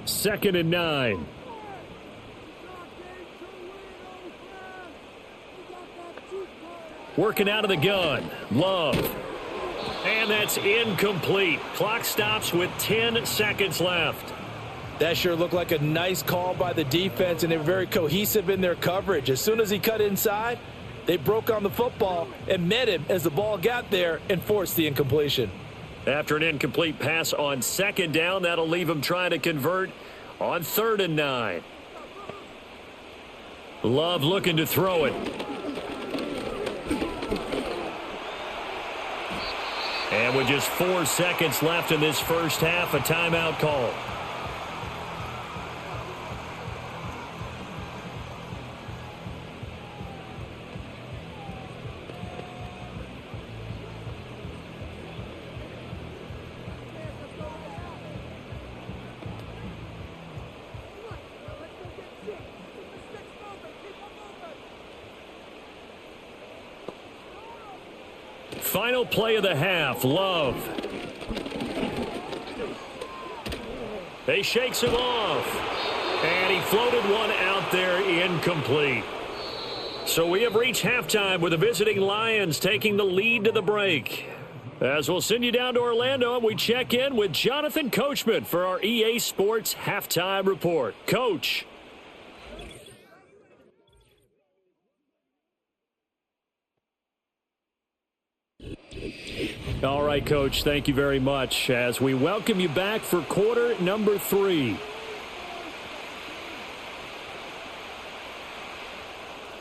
S2: Second and 9. Working out of the gun. Love. And that's incomplete. Clock stops with 10 seconds left.
S3: That sure looked like a nice call by the defense, and they were very cohesive in their coverage. As soon as he cut inside, they broke on the football and met him as the ball got there and forced the incompletion.
S2: After an incomplete pass on second down, that'll leave him trying to convert on 3rd and 9. Love looking to throw it. And with just 4 seconds left in this first half, a timeout call. Final play of the half, Love. He shakes him off. And he floated one out there incomplete. So we have reached halftime with the visiting Lions taking the lead to the break. As we'll send you down to Orlando, and we check in with Jonathan Coachman for our EA Sports Halftime Report. Coach. All right, Coach, thank you very much as we welcome you back for quarter number 3.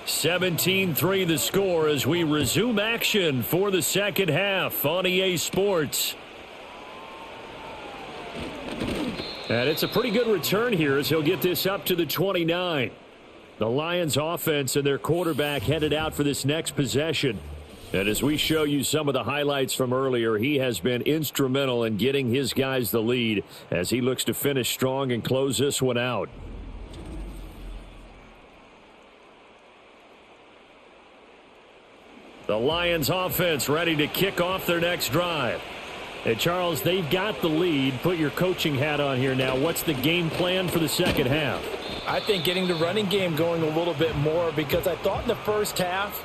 S2: 17-3 the score as we resume action for the second half on EA Sports. And it's a pretty good return here as he'll get this up to the 29. The Lions offense and their quarterback headed out for this next possession. And as we show you some of the highlights from earlier, he has been instrumental in getting his guys the lead as he looks to finish strong and close this one out. The Lions offense ready to kick off their next drive. And Charles, they've got the lead. Put your coaching hat on here now. What's the game plan for the second half?
S3: I think getting the running game going a little bit more, because I thought in the first half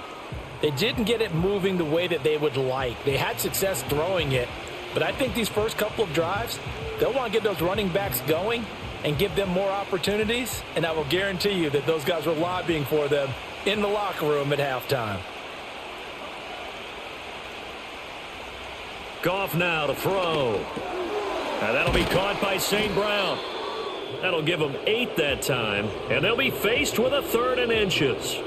S3: they didn't get it moving the way that they would like. They had success throwing it, but I think these first couple of drives, they'll want to get those running backs going and give them more opportunities, and I will guarantee you that those guys were lobbying for them in the locker room at halftime.
S2: Goff now to throw. That'll be caught by St. Brown. That'll give them 8 that time, and they'll be faced with a 3rd and inches.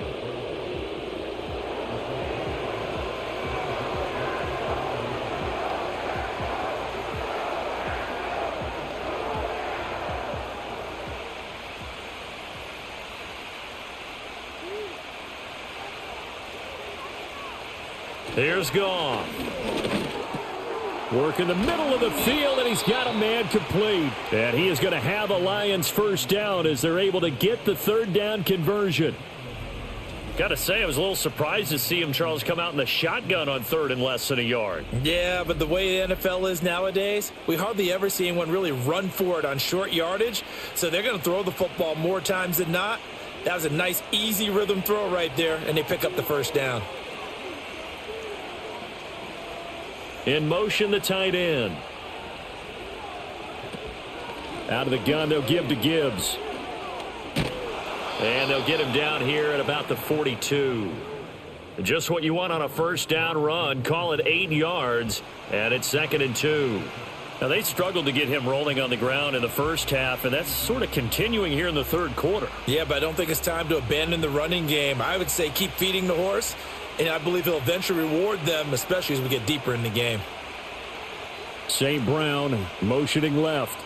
S2: Here's Goff. Work in the middle of the field, and he's got a man complete. And he is going to have a Lions first down as they're able to get the 3rd down conversion. Got to say, I was a little surprised to see him, Charles, come out in the shotgun on 3rd and less than a yard.
S4: Yeah, but the way the NFL is nowadays, we hardly ever see anyone really run for it on short yardage. So they're going to throw the football more times than not. That was a nice, easy rhythm throw right there, and they pick up the first down.
S2: In motion, the tight end. Out of the gun, they'll give to Gibbs. And they'll get him down here at about the 42. Just what you want on a first down run. Call it 8 yards, and it's 2nd and 2. Now, they struggled to get him rolling on the ground in the first half, and that's sort of continuing here in the 3rd quarter.
S4: Yeah, but I don't think it's time to abandon the running game. I would say keep feeding the horse. And I believe he'll eventually reward them, especially as we get deeper in the game.
S2: St. Brown motioning left.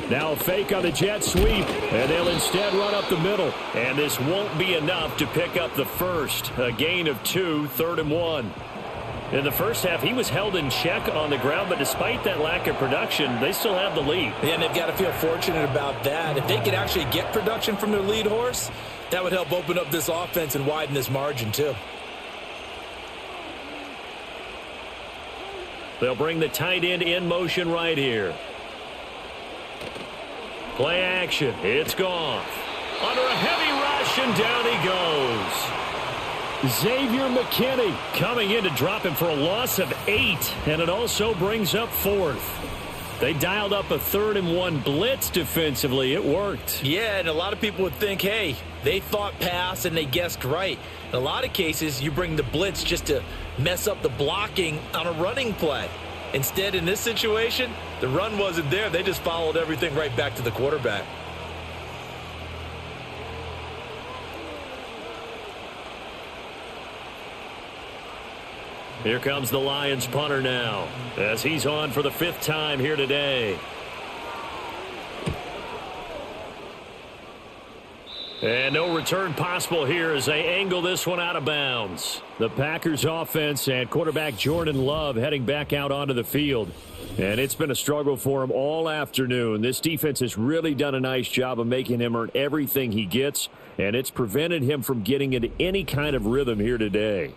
S2: Now a fake on the jet sweep, and they'll instead run up the middle. And this won't be enough to pick up the first. A gain of 2, 3rd and 1. In the first half, he was held in check on the ground, but despite that lack of production, they still have the lead.
S4: Yeah, and they've got to feel fortunate about that. If they could actually get production from their lead horse, that would help open up this offense and widen this margin, too.
S2: They'll bring the tight end in motion right here. Play action. It's Goff. Under a heavy rush, and down he goes. Xavier McKinney coming in to drop him for a loss of 8, and it also brings up 4th. They dialed up a 3rd and 1 blitz defensively. It worked.
S4: Yeah, and a lot of people would think, hey, they thought pass and they guessed right. In a lot of cases, you bring the blitz just to mess up the blocking on a running play. Instead, in this situation, the run wasn't there. They just followed everything right back to the quarterback.
S2: Here comes the Lions punter now, as he's on for the 5th time here today. And no return possible here as they angle this one out of bounds. The Packers offense and quarterback Jordan Love heading back out onto the field. And it's been a struggle for him all afternoon. This defense has really done a nice job of making him earn everything he gets, and it's prevented him from getting into any kind of rhythm here today.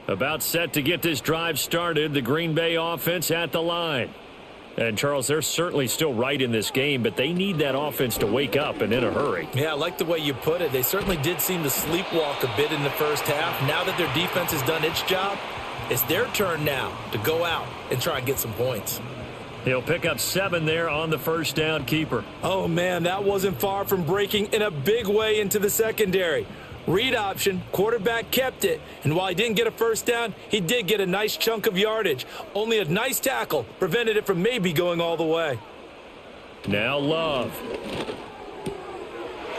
S2: About set to get this drive started, the Green Bay offense at the line. And, Charles, they're certainly still right in this game, but they need that offense to wake up and in a hurry.
S4: Yeah, I like the way you put it. They certainly did seem to sleepwalk a bit in the first half. Now that their defense has done its job, it's their turn now to go out and try and get some points.
S2: He'll pick up 7 there on the first down keeper.
S4: Oh, man, that wasn't far from breaking in a big way into the secondary. Read option, quarterback kept it, and while he didn't get a first down, he did get a nice chunk of yardage. Only a nice tackle prevented it from maybe going all the way.
S2: Now Love.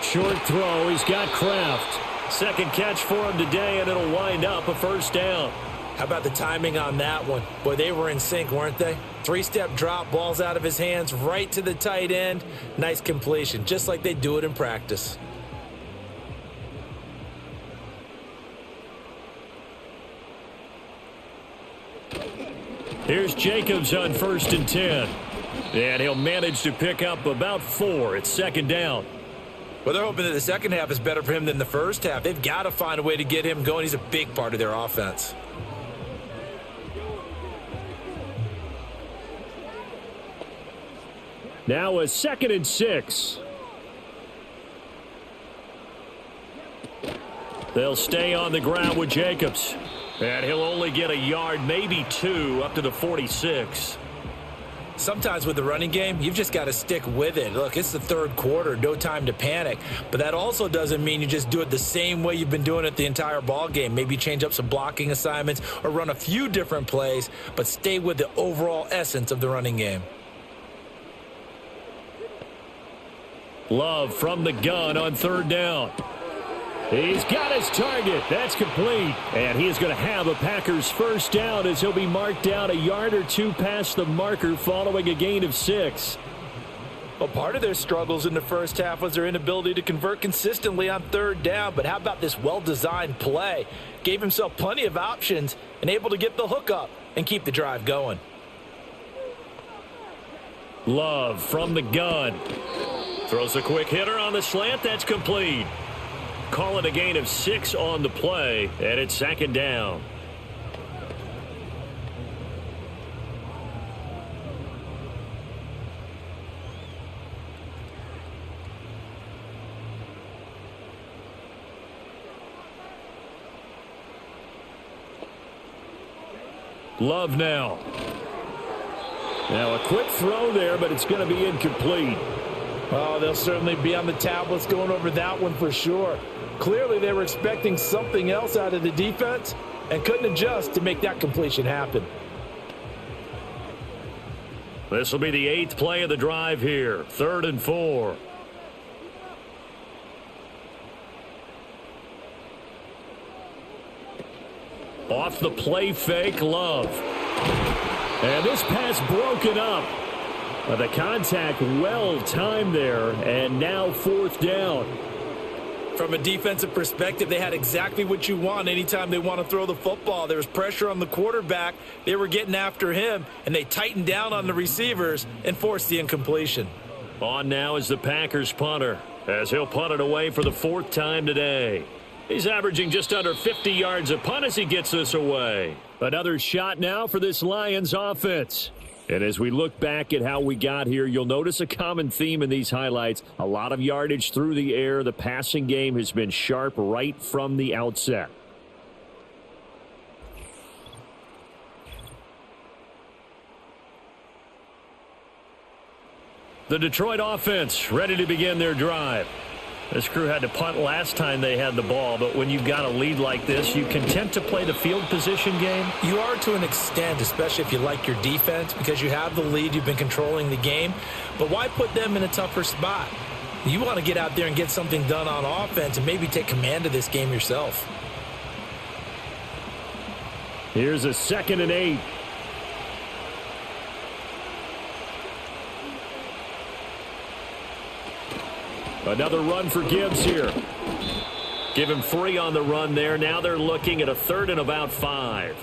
S2: Short throw, he's got Kraft. Second catch for him today, and it'll wind up a first down.
S4: How about the timing on that one? Boy, they were in sync, weren't they? 3-step drop, balls out of his hands, right to the tight end. Nice completion, just like they do it in practice.
S2: Here's Jacobs on 1st and 10. And he'll manage to pick up about 4. It's 2nd down.
S4: Well, they're hoping that the second half is better for him than the first half. They've got to find a way to get him going. He's a big part of their offense.
S2: Now a 2nd and 6. They'll stay on the ground with Jacobs. And he'll only get a yard, maybe 2, up to the 46.
S4: Sometimes with the running game, you've just got to stick with it. Look, it's the third quarter, no time to panic. But that also doesn't mean you just do it the same way you've been doing it the entire ball game. Maybe change up some blocking assignments or run a few different plays, but stay with the overall essence of the running game.
S2: Love from the gun on third down. He's got his target. That's complete. And he is going to have a Packers first down as he'll be marked down a yard or two past the marker following a gain of 6.
S3: Well, part of their struggles in the first half was their inability to convert consistently on third down. But how about this well-designed play? Gave himself plenty of options and able to get the hook up and keep the drive going.
S2: Love from the gun. Throws a quick hitter on the slant. That's complete. Call it a gain of 6 on the play, and it's second down. Love now. Now a quick throw there, but it's going to be incomplete.
S3: Oh, they'll certainly be on the tablets going over that one for sure. Clearly, they were expecting something else out of the defense and couldn't adjust to make that completion happen.
S2: This will be the 8th play of the drive here. 3rd and 4. Off the play fake, Love. And this pass broken up. The contact well timed there, and now 4th down.
S4: From a defensive perspective, they had exactly what you want anytime they want to throw the football. There was pressure on the quarterback. They were getting after him, and they tightened down on the receivers and forced the incompletion.
S2: On now is the Packers punter, as he'll punt it away for the 4th time today. He's averaging just under 50 yards a punt as he gets this away. Another shot now for this Lions offense. And as we look back at how we got here, you'll notice a common theme in these highlights. A lot of yardage through the air. The passing game has been sharp right from the outset. The Detroit offense ready to begin their drive. This crew had to punt last time they had the ball, but when you've got a lead like this, you content to play the field position game?
S4: You are to an extent, especially if you like your defense, because you have the lead, you've been controlling the game. But why put them in a tougher spot? You want to get out there and get something done on offense and maybe take command of this game yourself.
S2: Here's a 2nd and 8. Another run for Gibbs here. Give him 3 on the run there. Now they're looking at a 3rd and about 5.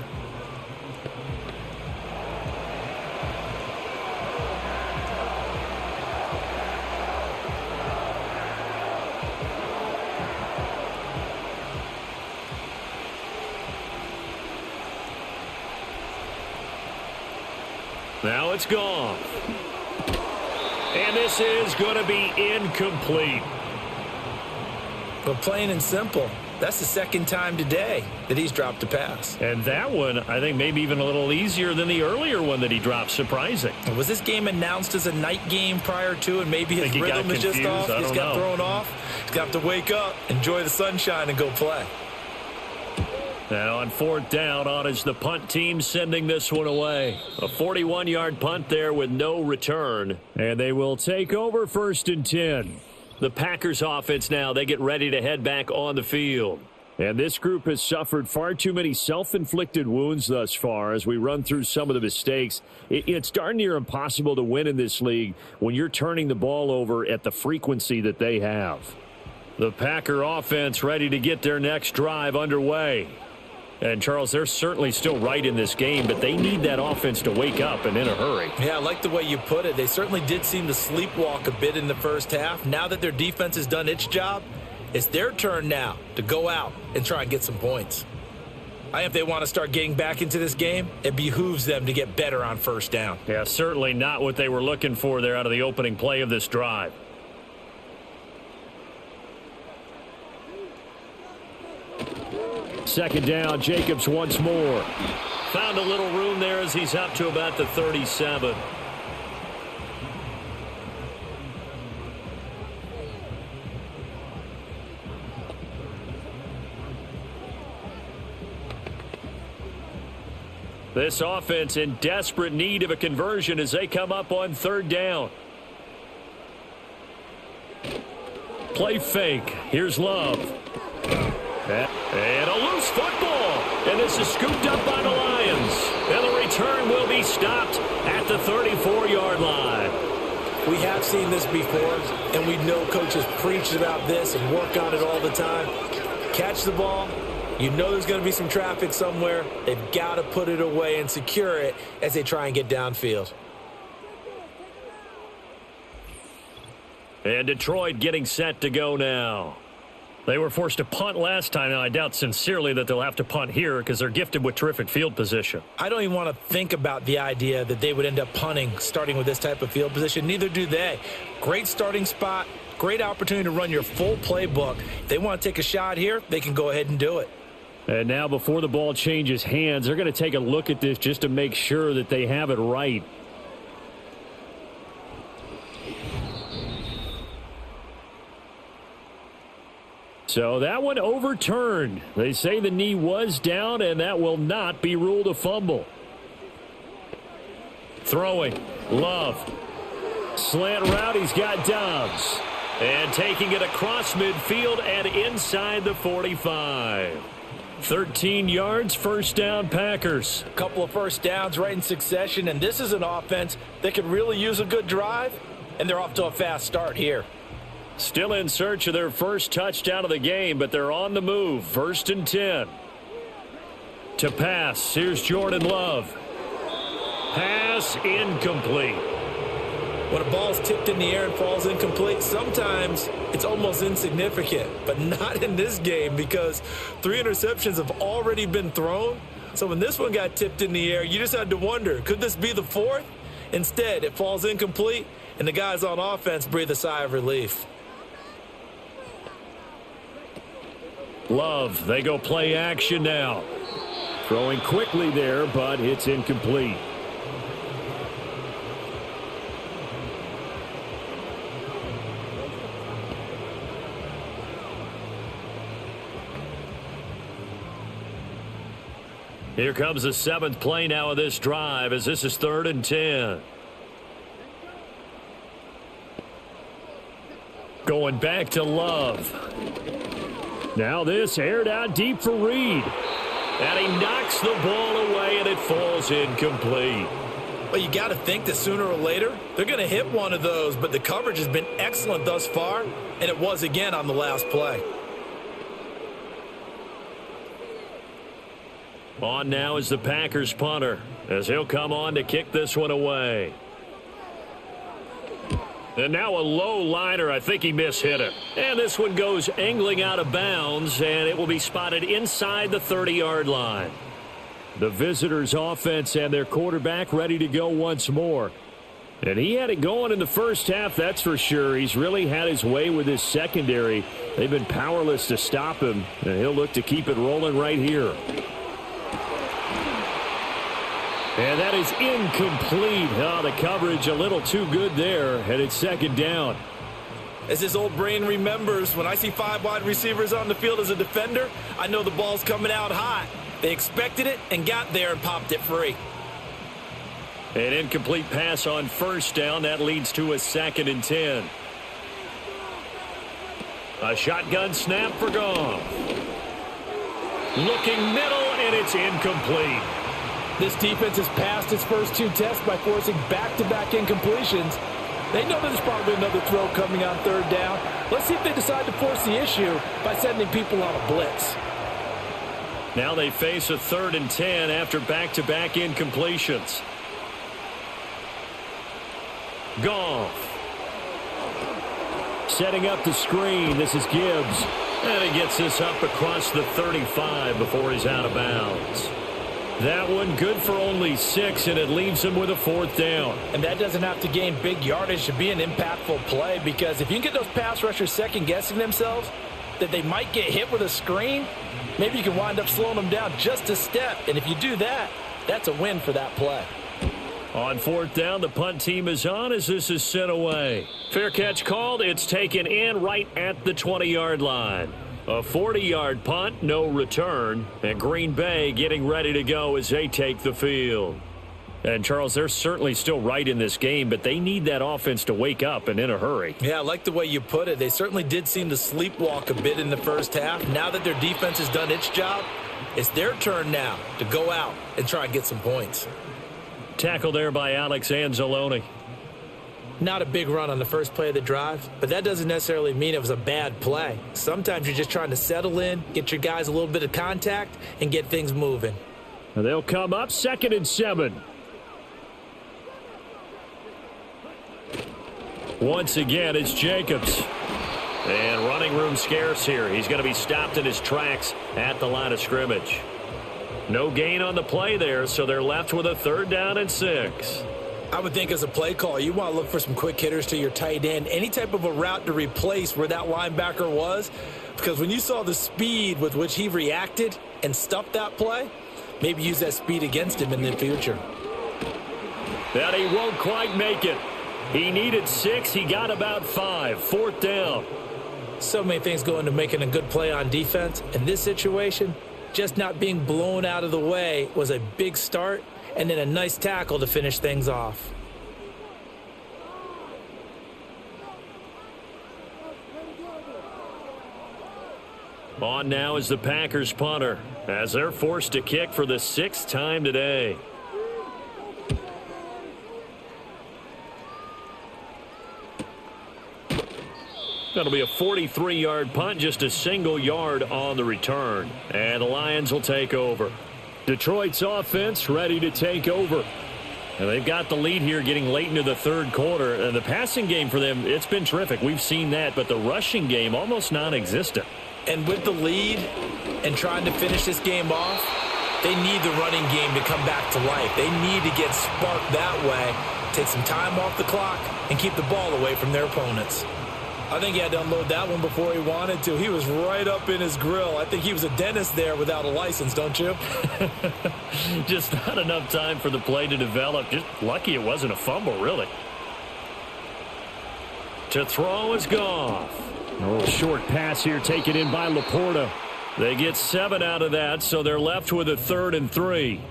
S2: Now it's gone. And this is going to be incomplete.
S4: But plain and simple, that's the 2nd time today that he's dropped a pass.
S2: And that one, I think, maybe even a little easier than the earlier one that he dropped. Surprising.
S4: Was this game announced as a night game prior to, and maybe his rhythm is just off? He's got thrown off. He's got to wake up, enjoy the sunshine, and go play.
S2: Now on 4th down, on is the punt team sending this one away. A 41-yard punt there with no return. And they will take over 1st and 10. The Packers offense now, they get ready to head back on the field. And this group has suffered far too many self-inflicted wounds thus far as we run through some of the mistakes. It's darn near impossible to win in this league when you're turning the ball over at the frequency that they have. The Packer offense ready to get their next drive underway. And, Charles, they're certainly still right in this game, but they need that offense to wake up and in a hurry.
S4: Yeah, I like the way you put it. They certainly did seem to sleepwalk a bit in the first half. Now that their defense has done its job, it's their turn now to go out and try and get some points. If they want to start getting back into this game, it behooves them to get better on 1st down.
S2: Yeah, certainly not what they were looking for there out of the opening play of this drive. Second down, Jacobs once more. Found a little room there as he's up to about the 37. This offense in desperate need of a conversion as they come up on third down. Play fake. Here's Love. And a loose football. And this is scooped up by the Lions. And the return will be stopped at the 34-yard line.
S3: We have seen this before, and we know coaches preach about this and work on it all the time. Catch the ball. You know there's going to be some traffic somewhere. They've got to put it away and secure it as they try and get downfield.
S2: And Detroit getting set to go now. They were forced to punt last time. Now, I doubt sincerely that they'll have to punt here because they're gifted with terrific field position.
S3: I don't even want to think about the idea that they would end up punting starting with this type of field position. Neither do they. Great starting spot. Great opportunity to run your full playbook. If they want to take a shot here, they can go ahead and do it.
S2: And now before the ball changes hands, they're going to take a look at this just to make sure that they have it right. So that one overturned. They say the knee was down, and that will not be ruled a fumble. Throwing. Love. Slant route. He's got Dobbs. And taking it across midfield and inside the 45. 13 yards, first down, Packers.
S3: A couple of first downs right in succession, and this is an offense that could really use a good drive, and they're off to a fast start here.
S2: Still in search of their first touchdown of the game, but they're on the move. First and 10. To pass. Here's Jordan Love. Pass incomplete.
S3: When a ball's tipped in the air and falls incomplete, sometimes it's almost insignificant, but not in this game because 3 interceptions have already been thrown. So when this one got tipped in the air, you just had to wonder, could this be the 4th? Instead, it falls incomplete, and the guys on offense breathe a sigh of relief.
S2: Love, they go play action now. Throwing quickly there, but it's incomplete. Here comes the 7th play now of this drive as this is 3rd and 10. Going back to Love. Now this aired out deep for Reed. And he knocks the ball away and it falls incomplete.
S3: Well, you got to think that sooner or later they're going to hit one of those, but the coverage has been excellent thus far, and it was again on the last play.
S2: On now is the Packers punter as he'll come on to kick this one away. And now a low liner. I think he mishit it. And this one goes angling out of bounds, and it will be spotted inside the 30-yard line. The visitors' offense and their quarterback ready to go once more. And he had it going in the first half, that's for sure. He's really had his way with his secondary. They've been powerless to stop him, and he'll look to keep it rolling right here. And that is incomplete. Oh, the coverage a little too good there, and it's 2nd down.
S3: As his old brain remembers, when I see 5 wide receivers on the field as a defender, I know the ball's coming out hot. They expected it and got there and popped it free.
S2: An incomplete pass on first down. That leads to a 2nd and 10. A shotgun snap for Goff. Looking middle, and it's incomplete.
S3: This defense has passed its first 2 tests by forcing back-to-back incompletions. They know there's probably another throw coming on 3rd down. Let's see if they decide to force the issue by sending people on a blitz.
S2: Now they face a 3rd and 10 after back-to-back incompletions. Goff. Setting up the screen. This is Gibbs. And he gets this up across the 35 before he's out of bounds. That one good for only 6, and it leaves him with a 4th down.
S3: And that doesn't have to gain big yardage to be an impactful play, because if you can get those pass rushers second-guessing themselves that they might get hit with a screen, maybe you can wind up slowing them down just a step. And if you do that, that's a win for that play.
S2: On 4th down, the punt team is on as this is sent away. Fair catch called. It's taken in right at the 20-yard line. A 40-yard punt, no return, and Green Bay getting ready to go as they take the field. And, Charles, they're certainly still right in this game, but they need that offense to wake up and in a hurry.
S4: Yeah, I like the way you put it. They certainly did seem to sleepwalk a bit in the first half. Now that their defense has done its job, it's their turn now to go out and try and get some points.
S2: Tackle there by Alex Anzalone.
S4: Not a big run on the first play of the drive, but that doesn't necessarily mean it was a bad play. Sometimes you're just trying to settle in, get your guys a little bit of contact, and get things moving.
S2: And they'll come up 2nd and 7. Once again, it's Jacobs. And running room scarce here. He's going to be stopped in his tracks at the line of scrimmage. No gain on the play there, so they're left with a 3rd down and 6.
S4: I would think as a play call, you want to look for some quick hitters to your tight end. Any type of a route to replace where that linebacker was. Because when you saw the speed with which he reacted and stuffed that play, maybe use that speed against him in the future.
S2: That he won't quite make it. He needed 6. He got about 5. 4th down.
S4: So many things go into making a good play on defense. In this situation, just not being blown out of the way was a big start. And then a nice tackle to finish things off.
S2: On now is the Packers punter as they're forced to kick for the 6th time today. That'll be a 43-yard punt, just a single yard on the return. And the Lions will take over. Detroit's offense ready to take over. And they've got the lead here getting late into the 3rd quarter. And the passing game for them, it's been terrific. We've seen that. But the rushing game, almost non-existent.
S4: And with the lead and trying to finish this game off, they need the running game to come back to life. They need to get sparked that way, take some time off the clock, and keep the ball away from their opponents. I think he had to unload that one before he wanted to. He was right up in his grill. I think he was a dentist there without a license, don't you?
S2: Just not enough time for the play to develop. Just lucky it wasn't a fumble, really. To throw is Goff. A little short pass here taken in by Laporta. They get 7 out of that, so they're left with a 3rd and 3.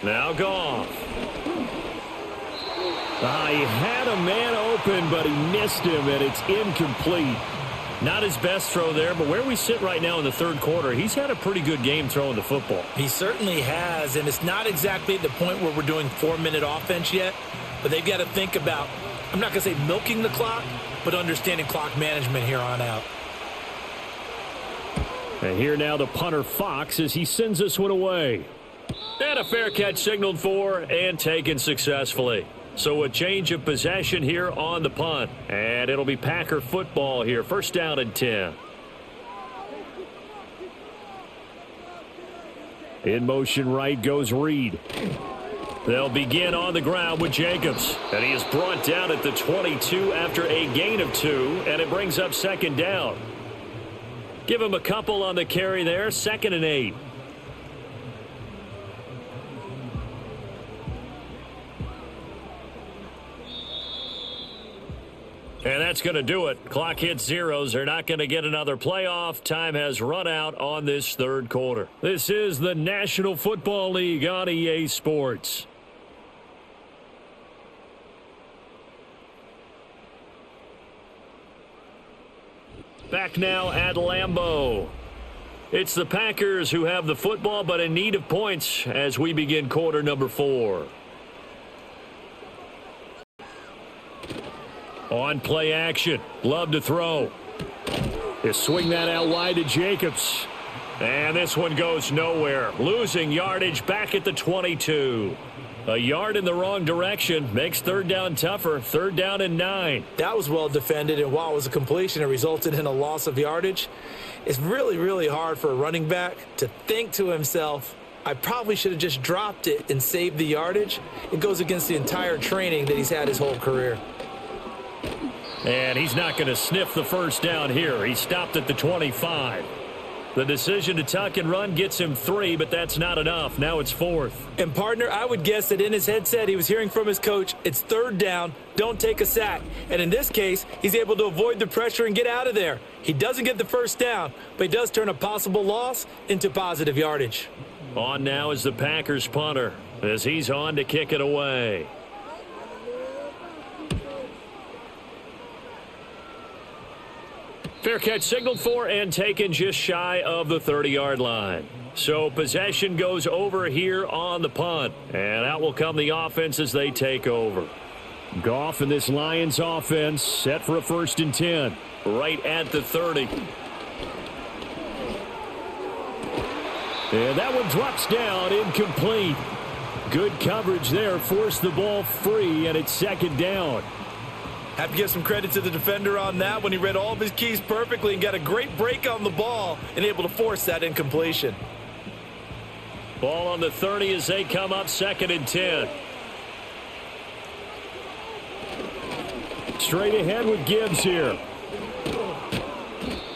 S2: Now Goff. He had a man open, but he missed him, and it's incomplete. Not his best throw there, but where we sit right now in the 3rd quarter, he's had a pretty good game throwing the football.
S4: He certainly has, and it's not exactly at the point where we're doing 4-minute offense yet, but they've got to think about, I'm not going to say milking the clock, but understanding clock management here on out.
S2: And here now the punter Fox as he sends this one away. And a fair catch signaled for and taken successfully. So a change of possession here on the punt. And it'll be Packer football here. 1st down and 10. In motion right goes Reed. They'll begin on the ground with Jacobs. And he is brought down at the 22 after a gain of 2. And it brings up 2nd down. Give him a couple on the carry there. 2nd and 8. And that's going to do it. Clock hits zeros. They're not going to get another playoff. Time has run out on this 3rd quarter. This is the National Football League on EA Sports. Back now at Lambeau. It's the Packers who have the football, but in need of points as we begin quarter number 4. On play action. Love to throw. They swing that out wide to Jacobs. And this one goes nowhere. Losing yardage back at the 22. A yard in the wrong direction makes 3rd down tougher. 3rd down and 9.
S4: That was well defended, and while it was a completion, it resulted in a loss of yardage. It's really, really hard for a running back to think to himself, I probably should have just dropped it and saved the yardage. It goes against the entire training that he's had his whole career.
S2: And he's not going to sniff the first down here. He stopped at the 25. The decision to tuck and run gets him 3, but that's not enough. Now it's 4th.
S4: And, partner, I would guess that in his headset he was hearing from his coach, it's 3rd down, don't take a sack. And in this case, he's able to avoid the pressure and get out of there. He doesn't get the first down, but he does turn a possible loss into positive yardage.
S2: On now is the Packers punter as he's on to kick it away. Fair catch signaled for and taken just shy of the 30-yard line. So possession goes over here on the punt. And out will come the offense as they take over. Goff and this Lions offense set for a 1st and 10. Right at the 30. And that one drops down, incomplete. Good coverage there, forced the ball free, and it's 2nd down.
S4: Have to give some credit to the defender on that when he read all of his keys perfectly and got a great break on the ball and able to force that incompletion.
S2: Ball on the 30 as they come up 2nd and 10. Straight ahead with Gibbs here.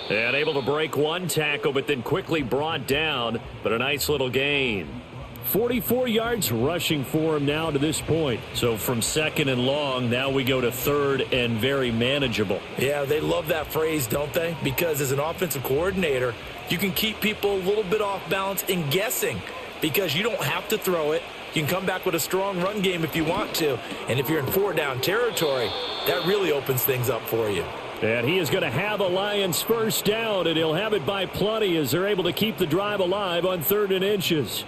S2: And able to break one tackle, but then quickly brought down, but a nice little gain. 44 yards rushing for him now to this point. So from 2nd and long, now we go to 3rd and very manageable.
S4: Yeah, they love that phrase, don't they? Because as an offensive coordinator, you can keep people a little bit off balance and guessing because you don't have to throw it. You can come back with a strong run game if you want to. And if you're in 4-down territory, that really opens things up for you.
S2: And he is going to have a Lions first down, and he'll have it by plenty as they're able to keep the drive alive on 3rd and inches.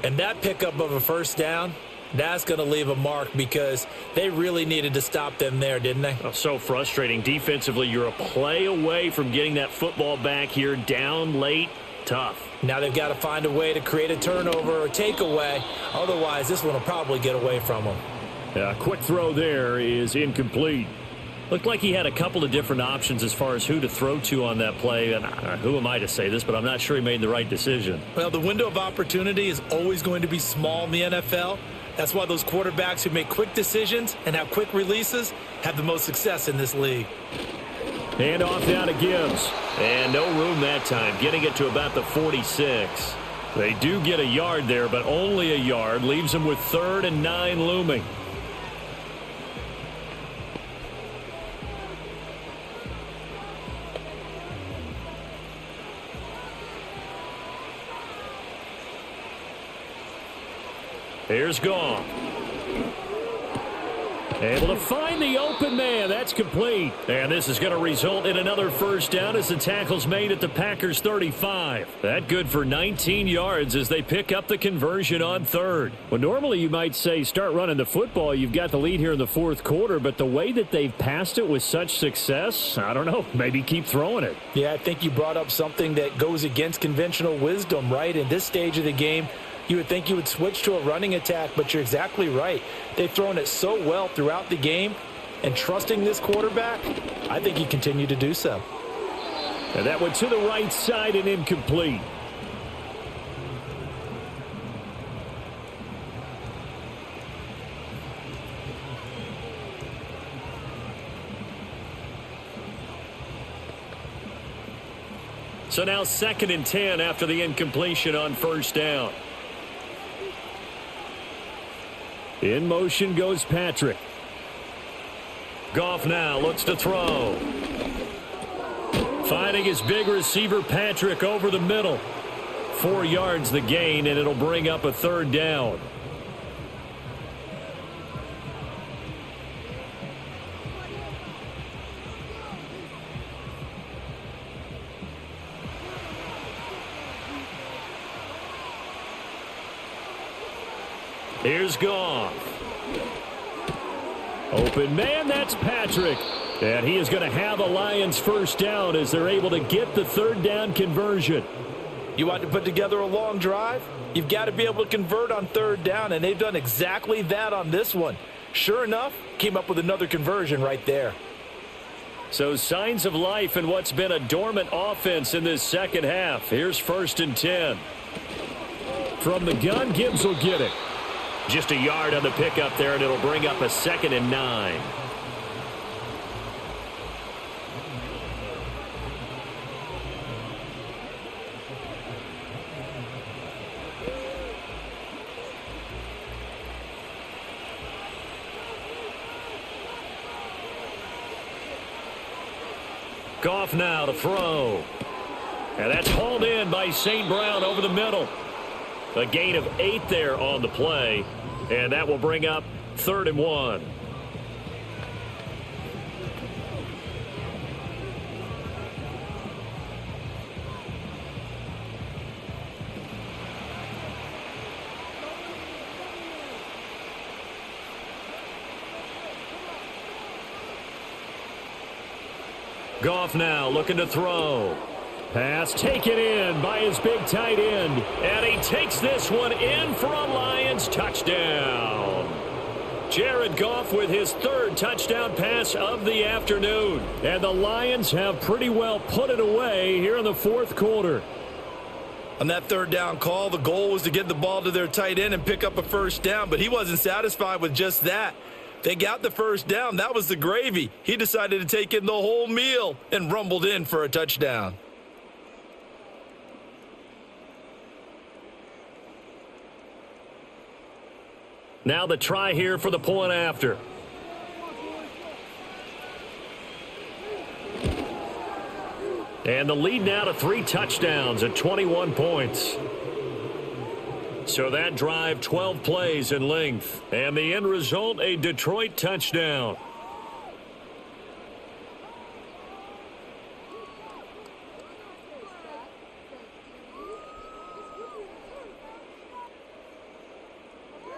S4: And that pickup of a first down, that's going to leave a mark because they really needed to stop them there, didn't they?
S2: Oh, so frustrating. Defensively, you're a play away from getting that football back here down late. Tough.
S4: Now they've got to find a way to create a turnover or takeaway. Otherwise, this one will probably get away from them.
S2: A quick throw there is incomplete. Looked like he had a couple of different options as far as who to throw to on that play. And who am I to say this, but I'm not sure he made the right decision.
S4: Well, the window of opportunity is always going to be small in the NFL. That's why those quarterbacks who make quick decisions and have quick releases have the most success in this league.
S2: Hand off down to Gibbs. And no room that time, getting it to about the 46. They do get a yard there, but only a yard. Leaves them with 3rd and 9 looming. Here's Goff. Able to find the open man. That's complete. And this is going to result in another first down as the tackle's made at the Packers 35. That good for 19 yards as they pick up the conversion on 3rd. Well, normally you might say start running the football. You've got the lead here in the 4th quarter, but the way that they've passed it with such success, I don't know, maybe keep throwing it.
S3: Yeah, I think you brought up something that goes against conventional wisdom, right? In this stage of the game, you would think you would switch to a running attack, but you're exactly right. They've thrown it so well throughout the game, and trusting this quarterback, I think he continued to do so.
S2: And that went to the right side and incomplete. So now 2nd and 10 after the incompletion on first down. In motion goes Patrick. Goff now looks to throw. Finding his big receiver Patrick over the middle. 4 yards the gain, and it'll bring up a 3rd down. Here's Goff. Open man, that's Patrick. And he is going to have a Lions first down as they're able to get the 3rd down conversion.
S3: You want to put together a long drive? You've got to be able to convert on 3rd down, and they've done exactly that on this one. Sure enough, came up with another conversion right there.
S2: So signs of life in what's been a dormant offense in this second half. Here's 1st and 10. From the gun, Gibbs will get it. Just a yard on the pickup there, and it'll bring up a 2nd and 9. Goff now to throw. And that's hauled in by St. Brown over the middle. A gain of 8 there on the play. And that will bring up 3rd and 1. Goff now looking to throw. Pass taken in by his big tight end. And he takes this one in for a Lions touchdown. Jared Goff with his 3rd touchdown pass of the afternoon. And the Lions have pretty well put it away here in the 4th quarter.
S4: On that 3rd down call, the goal was to get the ball to their tight end and pick up a 1st down, but he wasn't satisfied with just that. They got the 1st down. That was the gravy. He decided to take in the whole meal and rumbled in for a touchdown.
S2: Now the try here for the point after. And the lead now to 3 touchdowns at 21 points. So that drive, 12 plays in length. And the end result, a Detroit touchdown.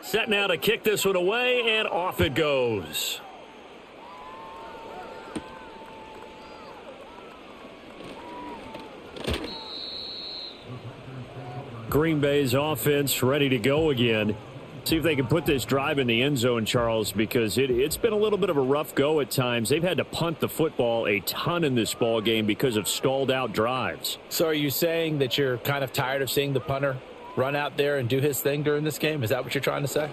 S2: Set now to kick this one away, and off it goes. Green Bay's offense ready to go again. See if they can put this drive in the end zone, Charles, because it's been a little bit of a rough go at times. They've had to punt the football a ton in this ball game because of stalled out drives.
S3: So are you saying that you're kind of tired of seeing the punter run out there and do his thing during this game? Is that what you're trying to say?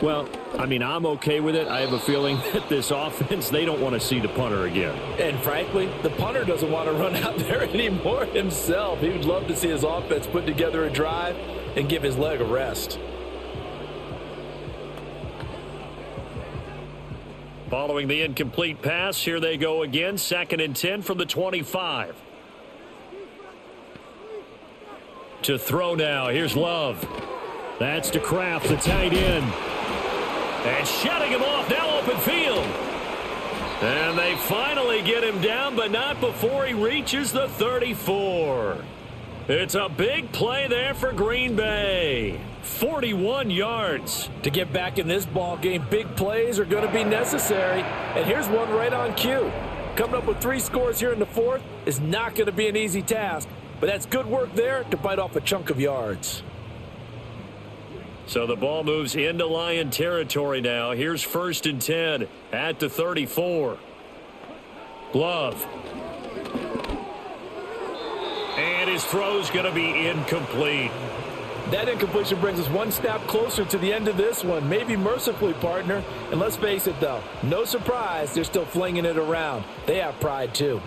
S2: Well, I mean, I'm okay with it. I have a feeling that this offense, they don't want to see the punter again.
S3: And frankly, the punter doesn't want to run out there anymore himself. He would love to see his offense put together a drive and give his leg a rest.
S2: Following the incomplete pass, here they go again. 2nd and 10 from the 25. To throw now. Here's Love. That's to Kraft, the tight end. And shutting him off. Now open field. And they finally get him down, but not before he reaches the 34. It's a big play there for Green Bay. 41 yards.
S3: To get back in this ball game, big plays are going to be necessary. And here's one right on cue. Coming up with 3 scores here in the 4th is not going to be an easy task. But that's good work there to bite off a chunk of yards.
S2: So the ball moves into Lion territory now. Here's 1st and 10 at the 34. Love. And his throw's going to be incomplete.
S3: That incompletion brings us one step closer to the end of this one. Maybe mercifully, partner. And let's face it, though. No surprise, they're still flinging it around. They have pride, too.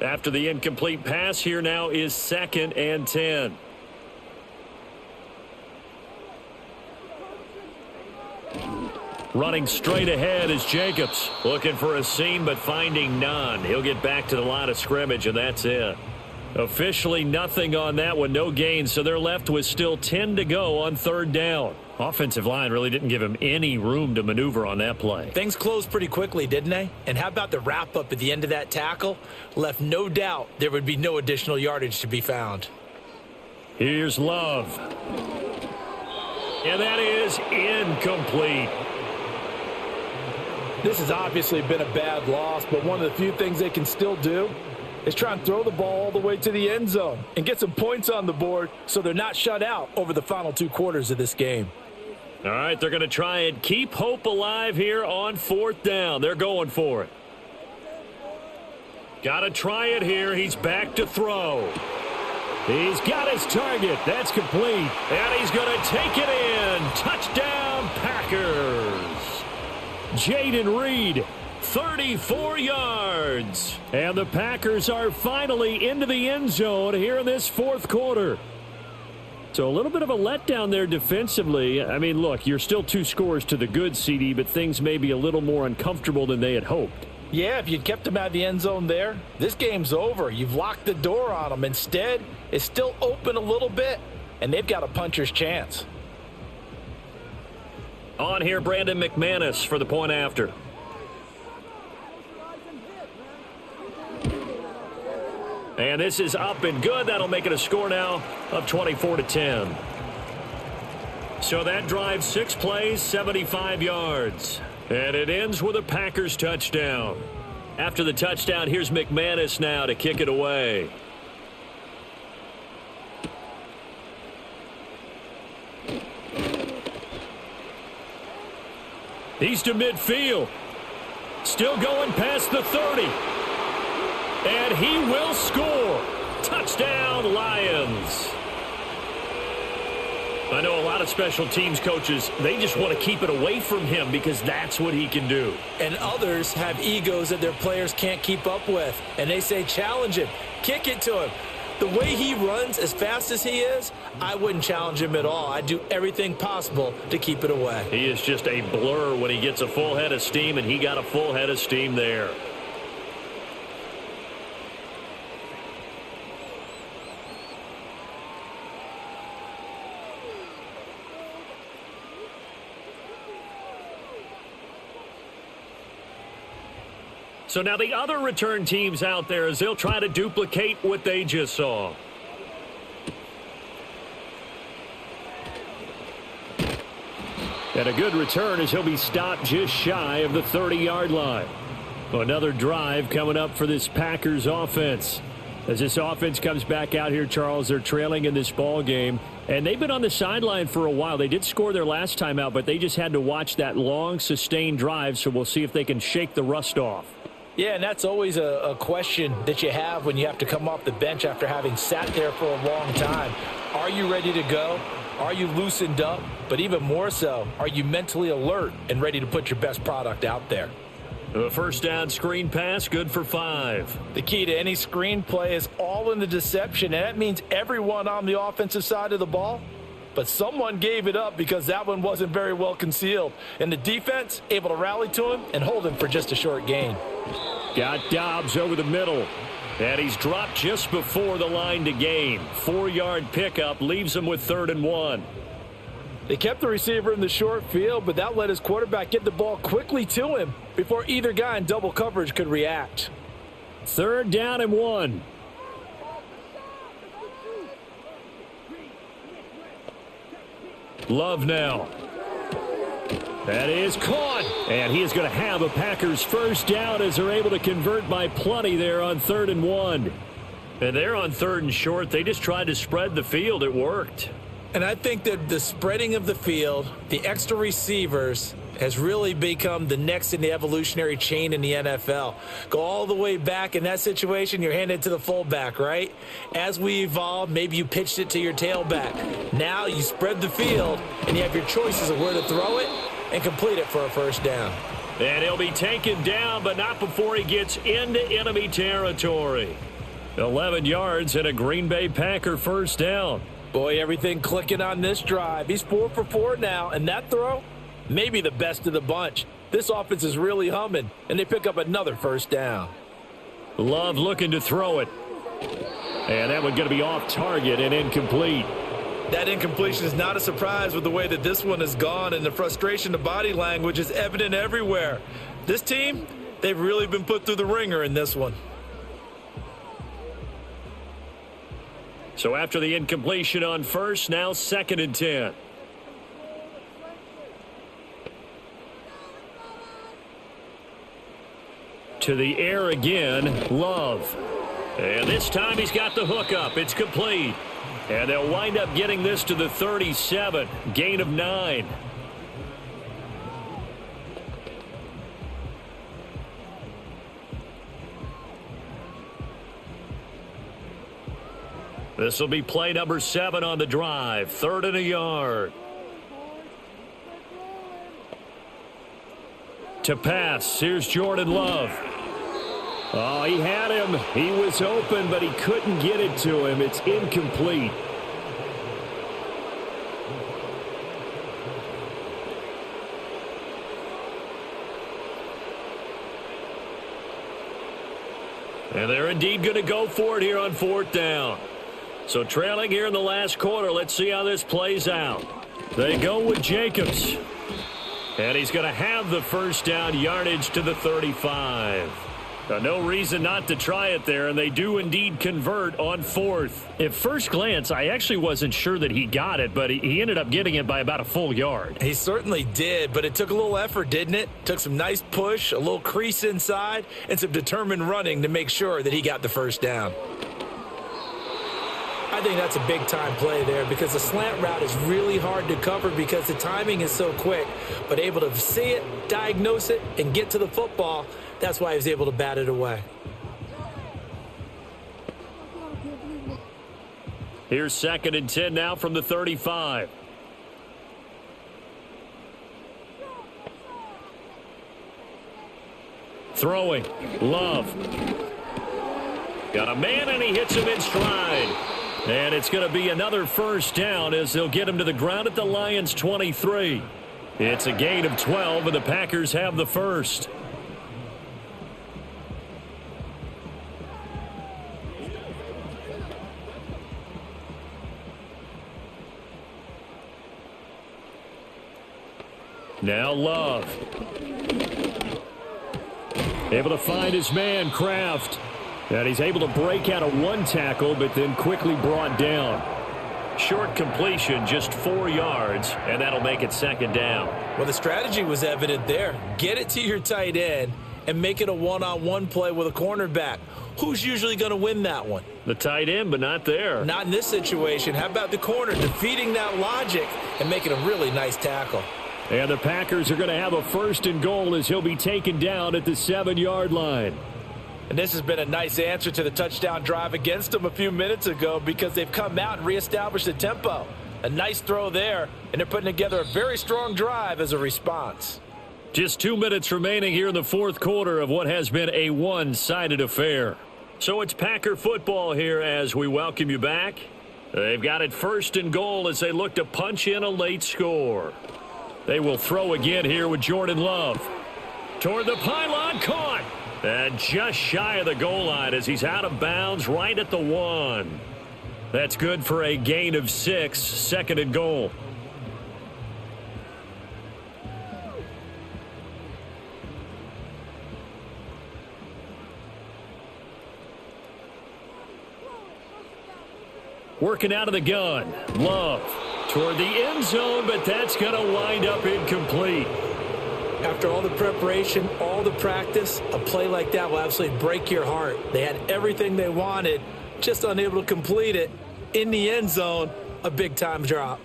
S2: After the incomplete pass, here now is 2nd and 10. Running straight ahead is Jacobs. Looking for a seam, but finding none. He'll get back to the line of scrimmage, and that's it. Officially nothing on that one, no gain, so they're left with still 10 to go on 3rd down. Offensive line really didn't give him any room to maneuver on that play.
S4: Things closed pretty quickly, didn't they? And how about the wrap-up at the end of that tackle? Left no doubt there would be no additional yardage to be found.
S2: Here's Love. And that is incomplete.
S3: This has obviously been a bad loss, but one of the few things they can still do is try and throw the ball all the way to the end zone and get some points on the board so they're not shut out over the final 2 quarters of this game.
S2: All right, they're going to try and keep hope alive here on 4th down. They're going for it. Got to try it here. He's back to throw. He's got his target. That's complete. And he's going to take it in. Touchdown, Packers. Jaden Reed, 34 yards. And the Packers are finally into the end zone here in this 4th quarter. So a little bit of a letdown there defensively. I mean, look, you're still 2 scores to the good, CD, but things may be a little more uncomfortable than they had hoped.
S3: Yeah, if you'd kept him out of the end zone there, this game's over. You've locked the door on him. Instead, it's still open a little bit, and they've got a puncher's chance.
S2: On here, Brandon McManus for the point after. And this is up and good. That'll make it a score now of 24-10. So that drive, 6 plays, 75 yards. And it ends with a Packers touchdown. After the touchdown, here's McManus now to kick it away. He's to midfield. Still going past the 30. And he will score. Touchdown, Lions. I know a lot of special teams coaches, they just want to keep it away from him because that's what he can do.
S3: And others have egos that their players can't keep up with. And they say, challenge him, kick it to him. The way he runs as fast as he is, I wouldn't challenge him at all. I'd do everything possible to keep it away.
S2: He is just a blur when he gets a full head of steam, and he got a full head of steam there. So now the other return teams out there as they'll try to duplicate what they just saw. And a good return as he'll be stopped just shy of the 30-yard line. Another drive coming up for this Packers offense. As this offense comes back out here, Charles, they're trailing in this ball game. And they've been on the sideline for a while. They did score their last time out, but they just had to watch that long, sustained drive. So we'll see if they can shake the rust off.
S3: Yeah, and that's always a question that you have when you have to come off the bench after having sat there for a long time. Are you ready to go? Are you loosened up? But even more so, are you mentally alert and ready to put your best product out there?
S2: A first down screen pass, good for 5.
S3: The key to any screen play is all in the deception, and that means everyone on the offensive side of the ball. But someone gave it up because that one wasn't very well concealed. And the defense able to rally to him and hold him for just a short gain.
S2: Got Dobbs over the middle. And he's dropped just before the line to gain. 4-yard pickup leaves him with 3rd and 1.
S3: They kept the receiver in the short field, but that let his quarterback get the ball quickly to him before either guy in double coverage could react.
S2: 3rd down and 1. Love now. That is caught. And he is going to have a Packers first down as they're able to convert by plenty there on 3rd and 1. And they're on 3rd and short. They just tried to spread the field. It worked.
S3: And I think that the spreading of the field, the extra receivers, has really become the next in the evolutionary chain in the NFL. Go all the way back in that situation, you're handed to the fullback, right? As we evolve, maybe you pitched it to your tailback. Now you spread the field, and you have your choices of where to throw it and complete it for a first down.
S2: And he'll be taken down, but not before he gets into enemy territory. 11 yards and a Green Bay Packer first down.
S3: Boy, everything clicking on this drive. He's 4 for 4 now, and that throw, maybe the best of the bunch. This offense is really humming, and they pick up another first down.
S2: Love looking to throw it. And that one going to be off target and incomplete.
S4: That incompletion is not a surprise with the way that this one has gone, and the frustration, the body language is evident everywhere. This team, they've really been put through the ringer in this one.
S2: So after the incompletion on first, now 2nd and 10. To the air again, Love. And this time he's got the hook up. It's complete. And they'll wind up getting this to the 37. Gain of 9. This will be play number 7 on the drive. 3rd and a yard. To pass. Here's Jordan Love. Oh, he had him. He was open, but he couldn't get it to him. It's incomplete. And they're indeed going to go for it here on 4th down. So trailing here in the last quarter. Let's see how this plays out. They go with Jacobs. And he's going to have the first down, yardage to the 35. No reason not to try it there, and they do indeed convert on 4th. At first glance, I actually wasn't sure that he got it, but he ended up getting it by about a full yard.
S4: He certainly did, but it took a little effort, didn't it? Took some nice push, a little crease inside, and some determined running to make sure that he got the first down.
S3: I think that's a big-time play there because the slant route is really hard to cover because the timing is so quick. But able to see it, diagnose it, and get to the football, that's why he was able to bat it away.
S2: Here's 2nd and 10 now from the 35. Throwing. Love. Got a man, and he hits him in stride. And it's going to be another first down as they'll get him to the ground at the Lions' 23. It's a gain of 12, and the Packers have the first. Now Love. Able to find his man, Kraft. And he's able to break out of one tackle, but then quickly brought down. Short completion, just 4 yards, and that'll make it 2nd down.
S4: Well, the strategy was evident there. Get it to your tight end and make it a one-on-one play with a cornerback. Who's usually going to win that one?
S2: The tight end, but not there.
S4: Not in this situation. How about the corner defeating that logic and making a really nice tackle?
S2: And the Packers are going to have a 1st and goal as he'll be taken down at the 7-yard line.
S4: And this has been a nice answer to the touchdown drive against them a few minutes ago because they've come out and reestablished the tempo. A nice throw there, and they're putting together a very strong drive as a response.
S2: Just 2 minutes remaining here in the 4th quarter of what has been a one-sided affair. So it's Packer football here as we welcome you back. They've got it 1st and goal as they look to punch in a late score. They will throw again here with Jordan Love. Toward the pylon, caught. And just shy of the goal line as he's out of bounds right at the 1. That's good for a gain of 6, 2nd and goal. Working out of the gun. Love toward the end zone, but that's going to wind up incomplete.
S3: After all the preparation, all the practice, a play like that will absolutely break your heart. They had everything they wanted, just unable to complete it. In the end zone, a big-time drop.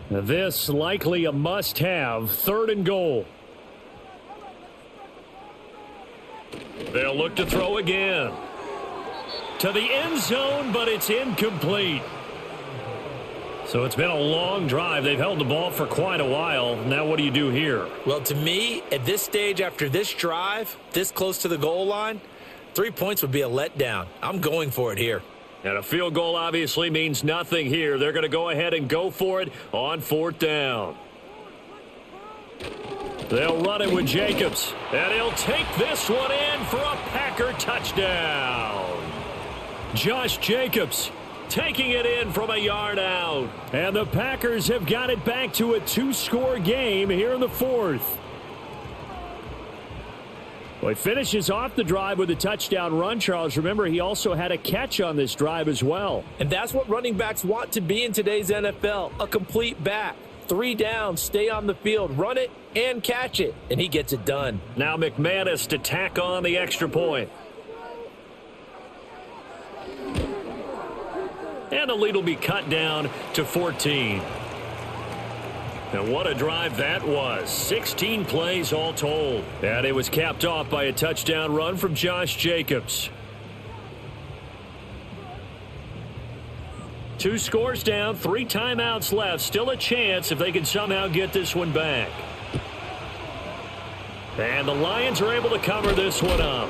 S2: This likely a must-have, 3rd and goal. They'll look to throw again. To the end zone, but it's incomplete. So it's been a long drive. They've held the ball for quite a while. Now what do you do here?
S4: Well, to me, at this stage after this drive, this close to the goal line, 3 points would be a letdown. I'm going for it here.
S2: And a field goal obviously means nothing here. They're going to go ahead and go for it on 4th down. They'll run it with Jacobs. And he'll take this one in for a Packer touchdown. Josh Jacobs taking it in from a yard out. And the Packers have got it back to a 2-score game here in the 4th. Well, he finishes off the drive with a touchdown run, Charles. Remember, he also had a catch on this drive as well.
S3: And that's what running backs want to be in today's NFL, a complete back. 3 down, stay on the field, run it, and catch it. And he gets it done.
S2: Now McManus to tack on the extra point. And the lead will be cut down to 14. And what a drive that was. 16 plays all told. And it was capped off by a touchdown run from Josh Jacobs. 2 scores down, 3 timeouts left. Still a chance if they can somehow get this one back. And the Lions are able to cover this one up.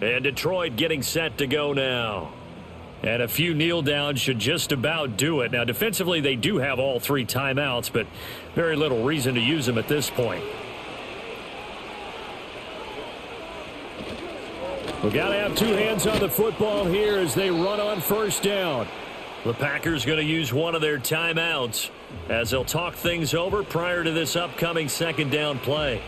S2: And Detroit getting set to go now. And a few kneel downs should just about do it. Now, defensively, they do have all 3 timeouts, but very little reason to use them at this point. We got to have 2 hands on the football here as they run on first down. The Packers going to use one of their timeouts as they'll talk things over prior to this upcoming second down play.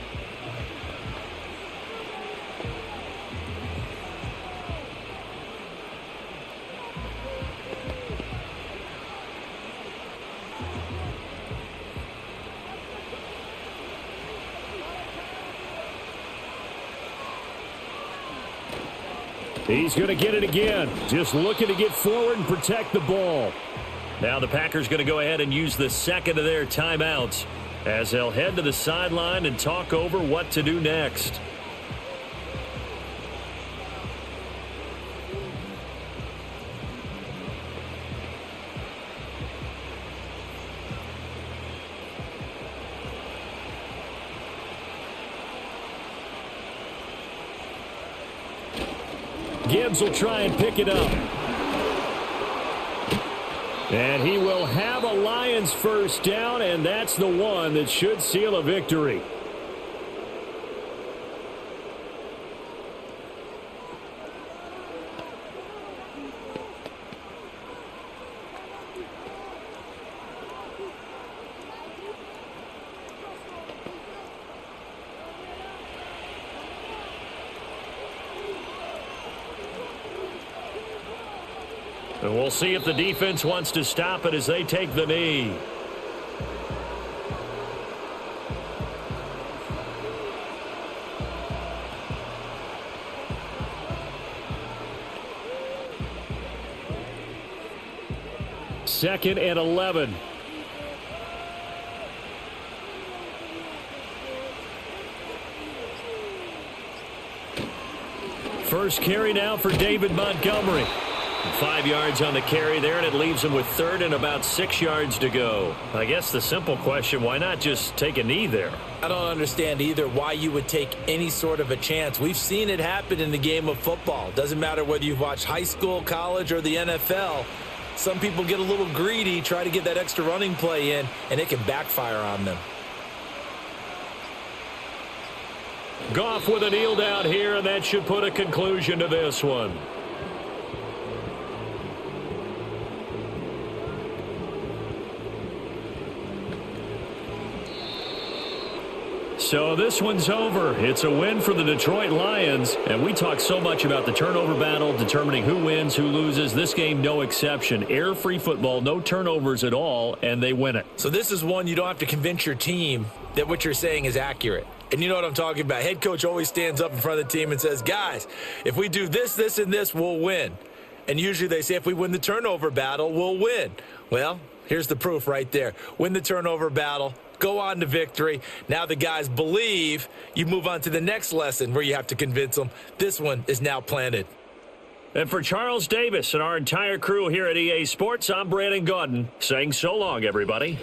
S2: He's going to get it again. Just looking to get forward and protect the ball. Now the Packers going to go ahead and use the second of their timeouts as they'll head to the sideline and talk over what to do next. Gibbs will try and pick it up. And he will have a Lions first down, and that's the one that should seal a victory. And we'll see if the defense wants to stop it as they take the knee. Second and 11. First carry now for David Montgomery. 5 yards on the carry there, and it leaves him with third and about 6 yards to go. I guess the simple question, why not just take a knee there?
S4: I don't understand either why you would take any sort of a chance. We've seen it happen in the game of football. Doesn't matter whether you've watched high school, college, or the NFL. Some people get a little greedy, try to get that extra running play in, and it can backfire on them.
S2: Goff with a kneel down here, and that should put a conclusion to this one. So this one's over. It's a win for the Detroit Lions. And we talk so much about the turnover battle, determining who wins, who loses. This game, no exception. Error-free football, no turnovers at all, and they win it.
S4: So this is one you don't have to convince your team that what you're saying is accurate. And you know what I'm talking about. Head coach always stands up in front of the team and says, guys, if we do this, this, and this, we'll win. And usually they say if we win the turnover battle, we'll win. Well, here's the proof right there. Win the turnover battle. Go on to victory. Now the guys believe. You move on to the next lesson where you have to convince them. This one is now planted.
S2: And for Charles Davis and our entire crew here at EA Sports, I'm Brandon Gaudin saying so long, everybody.